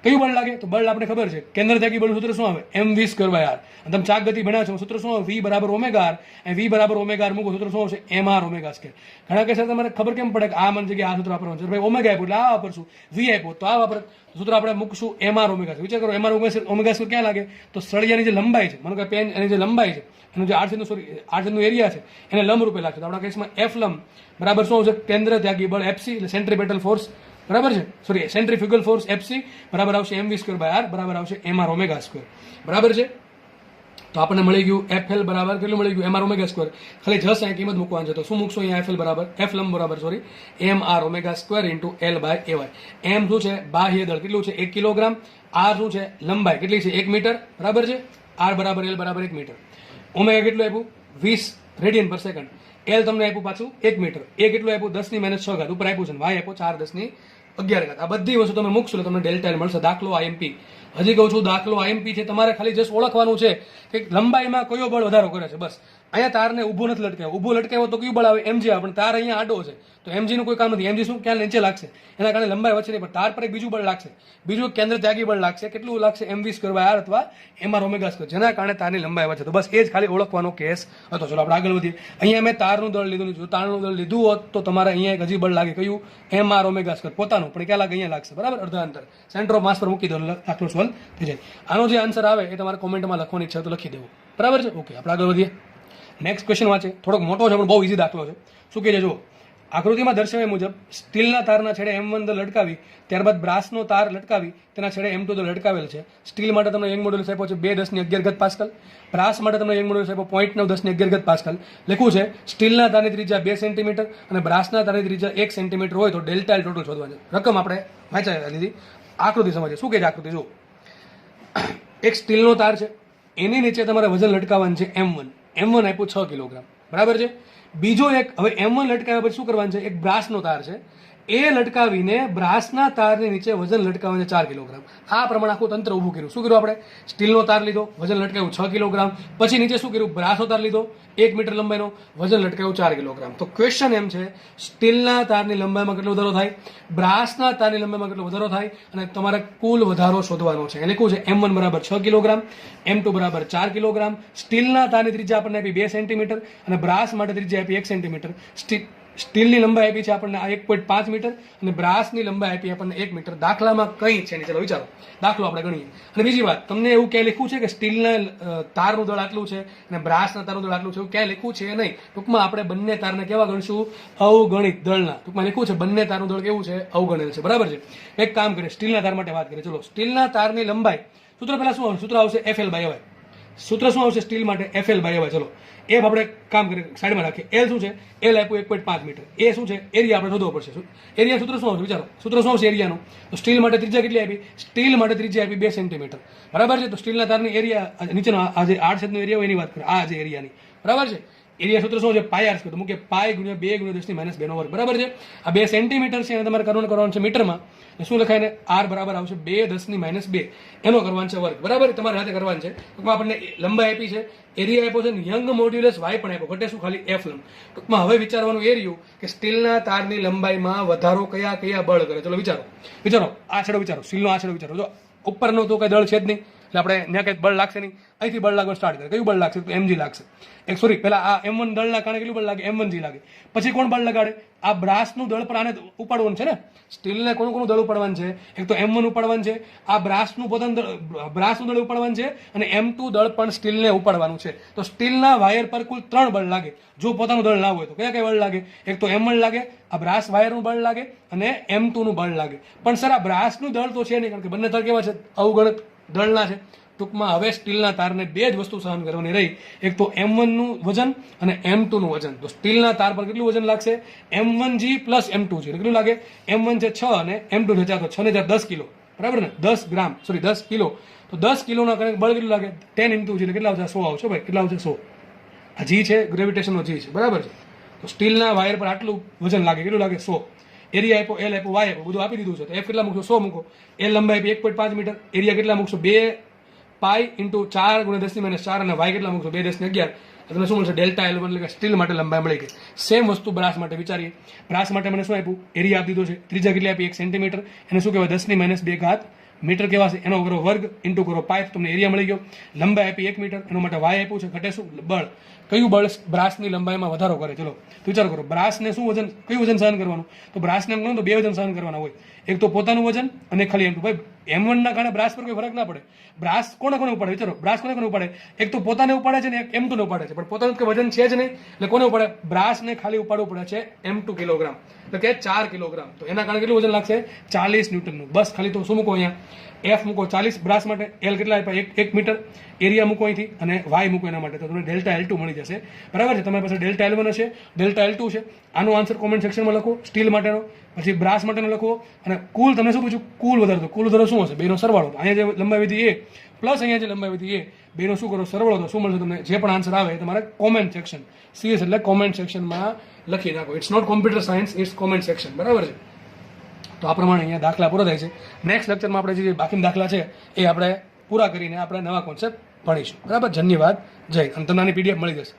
કયું બળ લાગે? તો બળ આપણે ખબર છે, કેન્દ્ર ત્યાગી બળનું સૂત્ર શું આવે? mv²/r. અને તમે ચાક ગતિ ભણ્યા છો, સૂત્ર શું આવે? V બરાબર ઓમેગા r. અને V બરાબર ઓમેગા r મૂકો, સૂત્ર શું આવશે? mr ઓમેગા². ઘણા કહેશે તમારે ખબર કેમ પડે કે આ મને જગ્યાએ આ સૂત્ર વાપરવાનું છે? ભાઈ ઓમેગા આપ્યું એટલે આ વાપરશું, V આપ્યો તો આ વાપર, સૂત્ર આપણે મૂકશું mr ઓમેગા². વિચાર કરો, mr ઓમેગા² ક્યાં લાગે? તો સળિયાની જે લંબાઈ છે, માનો કે પેન એની જે લંબાઈ છે, એનું જે આડછેદનું એરિયા છે એને લંબ રૂપે લાગશે. તો આપણા કેસમાં F લંબ બરાબર શું આવશે? કેન્દ્ર ત્યાગી બળ FC એટલે સેન્ટ્રીપેટલ ફોર્સ. બરાબર છે? સેન્ટ્રીફ્યુગલ ફોર્સ FC બરાબર આવશે mv²/r બરાબર આવશે mr ઓમેગા². બરાબર છે? તો આપણને મળી ગયું FL બરાબર કેટલું મળી ગયું? mr ઓમેગા². ખાલી જસ્ટ અહીં કિંમત મૂકવાની છે. તો શું મૂકશો અહીંયા? FL બરાબર F લંબ બરાબર mr ઓમેગા² × L/AY. m શું છે? બાહ્ય દળ કેટલું છે? 1 કિલોગ્રામ. r શું છે? લંબાઈ કેટલી છે? 1 મીટર. બરાબર છે? r બરાબર L બરાબર 1 મીટર. ઓમેગા કેટલું આપ્યું? 20 રેડિયન પર સેકન્ડ. L તમને આપ્યું પાછું 1 મીટર. એ કેટલું આપ્યું? 10⁻6 ઉપર આપ્યું છે. વાય આપ્યો 4×10⁻11. આ બધી વસ્તુ તમે મૂકશો એટલે તમને ડેલ્ટા એલ મળશે. દાખલો IMP. હજી કહું છું, દાખલો IMP છે, તમારે ખાલી જસ્ટ ઓળખવાનું છે કે લંબાઈમાં કયો બળ વધારો કરે છે. બસ અહીંયા તારને ઊભો નથી લટકાવ્યો. ઊભો લટકાવ્યો તો કયું બળ આવે? mg આવે. પણ તાર અહીંયા આડો છે તો mg નું કોઈ કામ નથી. mg શું ક્યાં નીચે લાગશે, એના કારણે લંબાઈ વચ્ચે નહીં, પણ તાર પર એક બીજું બળ લાગશે, બીજું કેન્દ્ર ત્યાગી બળ લાગશે. કેટલું લાગશે? mv²/r અથવા mr ઓમેગા², જેના કારણે તારની લંબાઈ વધશે. તો બસ એ જ ખાલી ઓળખવાનો કેસ હતો. ચલો આપણે આગળ વધીએ. અહીંયા મેં તારનું દળ લીધું નહીં. જો તારનું દળ લીધું હોત તો તમારે અહીંયા એક હજી બળ લાગે. કયું? mr ઓમેગા² પોતાનું. પણ ક્યાં લાગે? અહીંયા લાગશે. બરાબર? અડધા અંતર સેન્ટર ઓફ માસ પર મૂકી દો, દાખલો સોલ્વ થઈ જાય. આનો જે આન્સર આવે એ તમારે કોમેન્ટમાં લખવાની ઈચ્છા તો લખી દેવું. બરાબર છે? ઓકે, આપણે આગળ વધીએ. નેક્સ્ટ ક્વેશ્ચન વાંચે. થોડોક મોટો છે પણ બહુ ઇઝી દાખલો છે. શું કહે છે? જુઓ, આકૃતિમાં દર્શાવ્યા મુજબ સ્ટીલના તારના છેડે M1 દળ લટકાવી ત્યારબાદ બ્રાસનો તાર લટકાવી તેના છેડે M2 દળ લટકાવેલ છે. સ્ટીલ માટે તમને યંગ મોડ્યુલસ આપ્યો છે 2 × 10⁻11 પાસ્કલ. બ્રાસ માટે તમને યંગ મોડ્યુલસ આપ્યો 0.9 × 10⁻11 પાસ્કલ. લખ્યું છે સ્ટીલના તારની ત્રિજ્યા 2 સેન્ટીમીટર અને બ્રાસના તારની ત્રિજ્યા 1 સેન્ટીમીટર હોય તો ડેલ્ટા એલ ટોટલ શોધવાની રકમ આપણે વાંચી લીધી. આકૃતિ સમજીએ શું કહે છે આકૃતિ જુઓ. એક સ્ટીલનો તાર છે, એની નીચે તમારે વજન લટકાવવાનું છે M1. M1 આપ્યું 6 કિલોગ્રામ, બરાબર છે. બીજો એક હવે M1 લટકાવ્યા પછી શું કરવાનું છે, એક બ્રાસનો તાર છે, એ લટકાવીને બ્રાસના તારની નીચે વજન લટકાવવાનું 4 કિલોગ્રામ. આ પ્રમાણે આખું તંત્ર ઊભું કર્યું. શું કર્યું આપણે, સ્ટીલનો તાર લીધો, વજન લટકાવ્યું 6 કિલોગ્રામ, પછી નીચે શું કર્યું, બ્રાસનો તાર લીધો 1 મીટર લંબાઈનો, વજન લટકાવ્યું 4 કિલોગ્રામ. તો ક્વેશ્ચન એમ છે સ્ટીલના તારની લંબાઈમાં કેટલો વધારો થાય, બ્રાસના તારની લંબાઈમાં કેટલો વધારો થાય અને તમારે કુલ વધારો શોધવાનો છે. એટલે શું છે, M1 બરાબર 6 કિલોગ્રામ, M2 બરાબર 4 કિલોગ્રામ. સ્ટીલના તારની ત્રિજ્યા આપણને આપી 2 સેન્ટીમીટર અને બ્રાસ માટે ત્રિજ્યા આપી 1 સેન્ટીમીટર. સ્ટીલની લંબાઈ આપી છે આપણને 1.5 મીટર અને બ્રાસની લંબાઈ આપી આપણને 1 મીટર. દાખલામાં કંઈ છે નહીં, ચલો વિચારો દાખલો આપણે ગણીએ. અને બીજી વાત, તમને એવું ક્યાંય લખ્યું છે કે સ્ટીલના તારનું દળ આટલું છે અને બ્રાસના તારનું દળ આટલું છે, એવું ક્યાંય લખ્યું છે નહીં. ટૂંકમાં આપણે બંને તારને કેવા ગણશું, અવગણિત દળના. ટૂંકમાં લખ્યું છે બંને તારનું દળ કેવું છે, અવગણેલ છે, બરાબર છે. એક કામ કરીએ, સ્ટીલના તાર માટે વાત કરીએ. ચલો સ્ટીલના તારની લંબાઈ સૂત્ર પહેલા શું આવશે, સૂત્ર આવશે FL/y. સૂત્ર શું આવશે સ્ટીલ માટે, FL/y. ચલો એફ આપણે કામ કરીએ સાઈડમાં રાખીએ. એલ શું છે, એલ આપ્યું 1.5 મીટર. એ શું છે, એરિયા આપણે શોધવો પડશે. એરિયા સૂત્ર શું આવશે વિચારો, સૂત્ર શું આવશે એરિયાનું. તો સ્ટીલ માટે ત્રિજ્યા કેટલી આપી, સ્ટીલ માટે ત્રિજ્યા આપી 2 સેન્ટીમીટર, બરાબર છે. તો સ્ટીલના તારની એરિયા નીચેનો આ જે આડછેદનો એરિયા હોય એની વાત કરીએ, આ જે એરિયાની, બરાબર છે. એરિયા સૂત્ર શું છે, πr². તો મૂકે π × 2 × 10⁻2 વર્ગ, બરાબર છે. આ 2 સેન્ટીમીટર છે અને તમારે કરવાનું છે મીટરમાં. શું લખાય ને, r બરાબર આવશે 2 × 10⁻2 એનો કરવાનો છે વર્ગ, બરાબર. તમારે હાથે કરવાનું છે. ટૂંકમાં આપણને લંબાઈ આપી છે, એરિયા આપ્યો છે, યંગ મોડ્યુલસ y પણ આપ્યો, ઘટે શું ખાલી f લંબ. ટૂંકમાં હવે વિચારવાનું એ રહ્યું કે સ્ટીલના તારની લંબાઈમાં વધારો કયા કયા બળ કરે. ચલો વિચારો આ છેડો વિચારો, સ્ટીલનો આ છેડો વિચારો. જો ઉપરનો તો કઈ દળ છે જ નહીં, એટલે આપણે ત્યાં કંઈ બળ લાગશે નહીં. અહીંથી બળ લાગવાનું સ્ટાર્ટ કરે, કયું બળ લાગશે, તો mg લાગશે. સોરી પહેલા આ M1 દળના કારણે કેટલું બળ લાગે, M1g લાગે. પછી કોણ બળ લગાડે, આ બ્રાસનું દળ પર આને ઉપાડવાનું છે ને. સ્ટીલને કોનું દળ ઉપાડવાનું છે, એક તો M1 ઉપાડવાનું છે, આ બ્રાસનું પોતાનું બ્રાસનું દળ ઉપાડવાનું છે અને M2 દળ પણ સ્ટીલને ઉપાડવાનું છે. તો સ્ટીલના વાયર પર કુલ 3 બળ લાગે. જો પોતાનું દળ ના હોય તો કયા કયા બળ લાગે, એક તો M1 લાગે, આ બ્રાસ વાયરનું બળ લાગે અને M2 નું બળ લાગે. પણ સર આ બ્રાસનું દળ તો છે નહીં, કારણ કે બંને તાર કેવા છે, અવગણિત દળના છે. ટૂંકમાં હવે સ્ટીલના તારને 2 જ વસ્તુ સહન કરવાની રહી, એક તો M1 નું વજન અને M2 નું વજન. તો સ્ટીલના તાર પર કેટલું વજન લાગશે, M1g + M2g. કેટલું લાગે, M1 છે 6 અને M2 છે 4, તો 6 ને 4 10 કિલો, બરાબર ને, 10 ગ્રામ, સોરી 10 કિલો. તો 10 કિલોના બળ કેટલું લાગે, 10 × g એટલે કેટલા આવશે, 100 આવશે ભાઈ. કેટલા આવશે, 100. આ જી છે ગ્રેવિટેશનનો જી છે, બરાબર છે. તો સ્ટીલના વાયર પર આટલું વજન લાગે, કેટલું લાગે, 100. એરિયા આપ્યો, એલ આપ્યો, વાય આપ્યો, બધું આપી દીધું છે. તો એફ કેટલા મૂકશો, 100 મૂકો. એલ લંબાઈ આપી 1.5 મીટર, એરિયા કેટલા મૂકશો, 2 π × 4 × 10⁻4 અને વાય કેટલા મૂકશો, 2 × 10⁻11. તમને શું મળશે, ડેલ્ટા L1, એટલે કે સ્ટીલ માટે લંબાઈ મળી ગઈ. સેમ વસ્તુ બ્રાસ માટે વિચારીએ. બ્રાસ માટે મને શું આપ્યું, એરિયા આપી દીધો છે, ત્રિજ્યા કેટલી આપી 1 સેન્ટીમીટર, એને શું કહેવાય 10⁻2 મીટર કહેવાશે. એનો કરો વર્ગ ઇન્ટુ કરો પાય, તમને એરિયા મળી ગયો. લંબાઈ આપી 1 મીટર, એનો માટે વાય આપ્યું છે, ઘટે શું, બળ. કયું બળ બ્રાસની લંબાઈમાં વધારો કરે, ચલો વિચાર કરો. બ્રાસને શું વજન, કયું વજન સહન કરવાનું, તો બ્રાસને એમ કહો તો 2 વજન સહન કરવાના હોય, એક તો પોતાનું વજન અને ખાલી M2. ભાઈ M1 ના કારણે બ્રાસ પર કોઈ ફરક ના પડે. બ્રાસ કોને ઉપાડે, વિચારો, બ્રાસ કોને ઉપાડે, એક તો પોતાને ઉપાડે છે ને એક M2 ને ઉપાડે છે, પણ પોતાનું કોઈ વજન છે જ નહીં, એટલે કોને ઉપાડે, બ્રાસને ખાલી ઉપાડવું પડે છે M2 કિલોગ્રામ, એટલે કે 4 કિલોગ્રામ. તો એના કારણે કેટલું વજન લાગશે, 40 ન્યૂટનનું. બસ ખાલી તો શું મૂકો અહીંયા, એફ મૂકો 40 બ્રાસ માટે, એલ કેટલા આપ્યા 1 મીટર, એરિયા મૂકો અહીંથી અને વાય મૂકો એના માટે. તો તમને ડેલ્ટા L2 મળી જશે, બરાબર છે. તમારી પાસે ડેલ્ટા L1 હશે, ડેલ્ટા L2 છે. આનો આન્સર કોમેન્ટ સેક્શનમાં લખો, સ્ટીલ માટેનો, પછી બ્રાસ માટેનો લખો. અને કુલ તમને શું પૂછ્યું, કુલ વધારો શું હશે, બેનો સરવાળો. અહીંયા જે લંબાઈ વિધિ એ પ્લસ અહીંયા જે લંબાઈ વિધિ એ, બેનો શું કરો, સરવાળો. તો શું મળશે તમને, જે પણ આન્સર આવે તમારે કોમેન્ટ સેક્શન, CS એટલે કોમેન્ટ સેક્શનમાં લખી નાખો. It's not computer science, it's comment section, બરાબર છે. તો આ પ્રમાણે અહીંયા દાખલા પૂરો થાય છે. નેક્સ્ટ લેક્ચરમાં આપણે જે બાકીના દાખલા છે એ આપણે પૂરા કરીને આપણે નવા કોન્સેપ્ટ ભણીશું, બરાબર. ધન્યવાદ, જય. અને તમને આની PDF મળી જશે.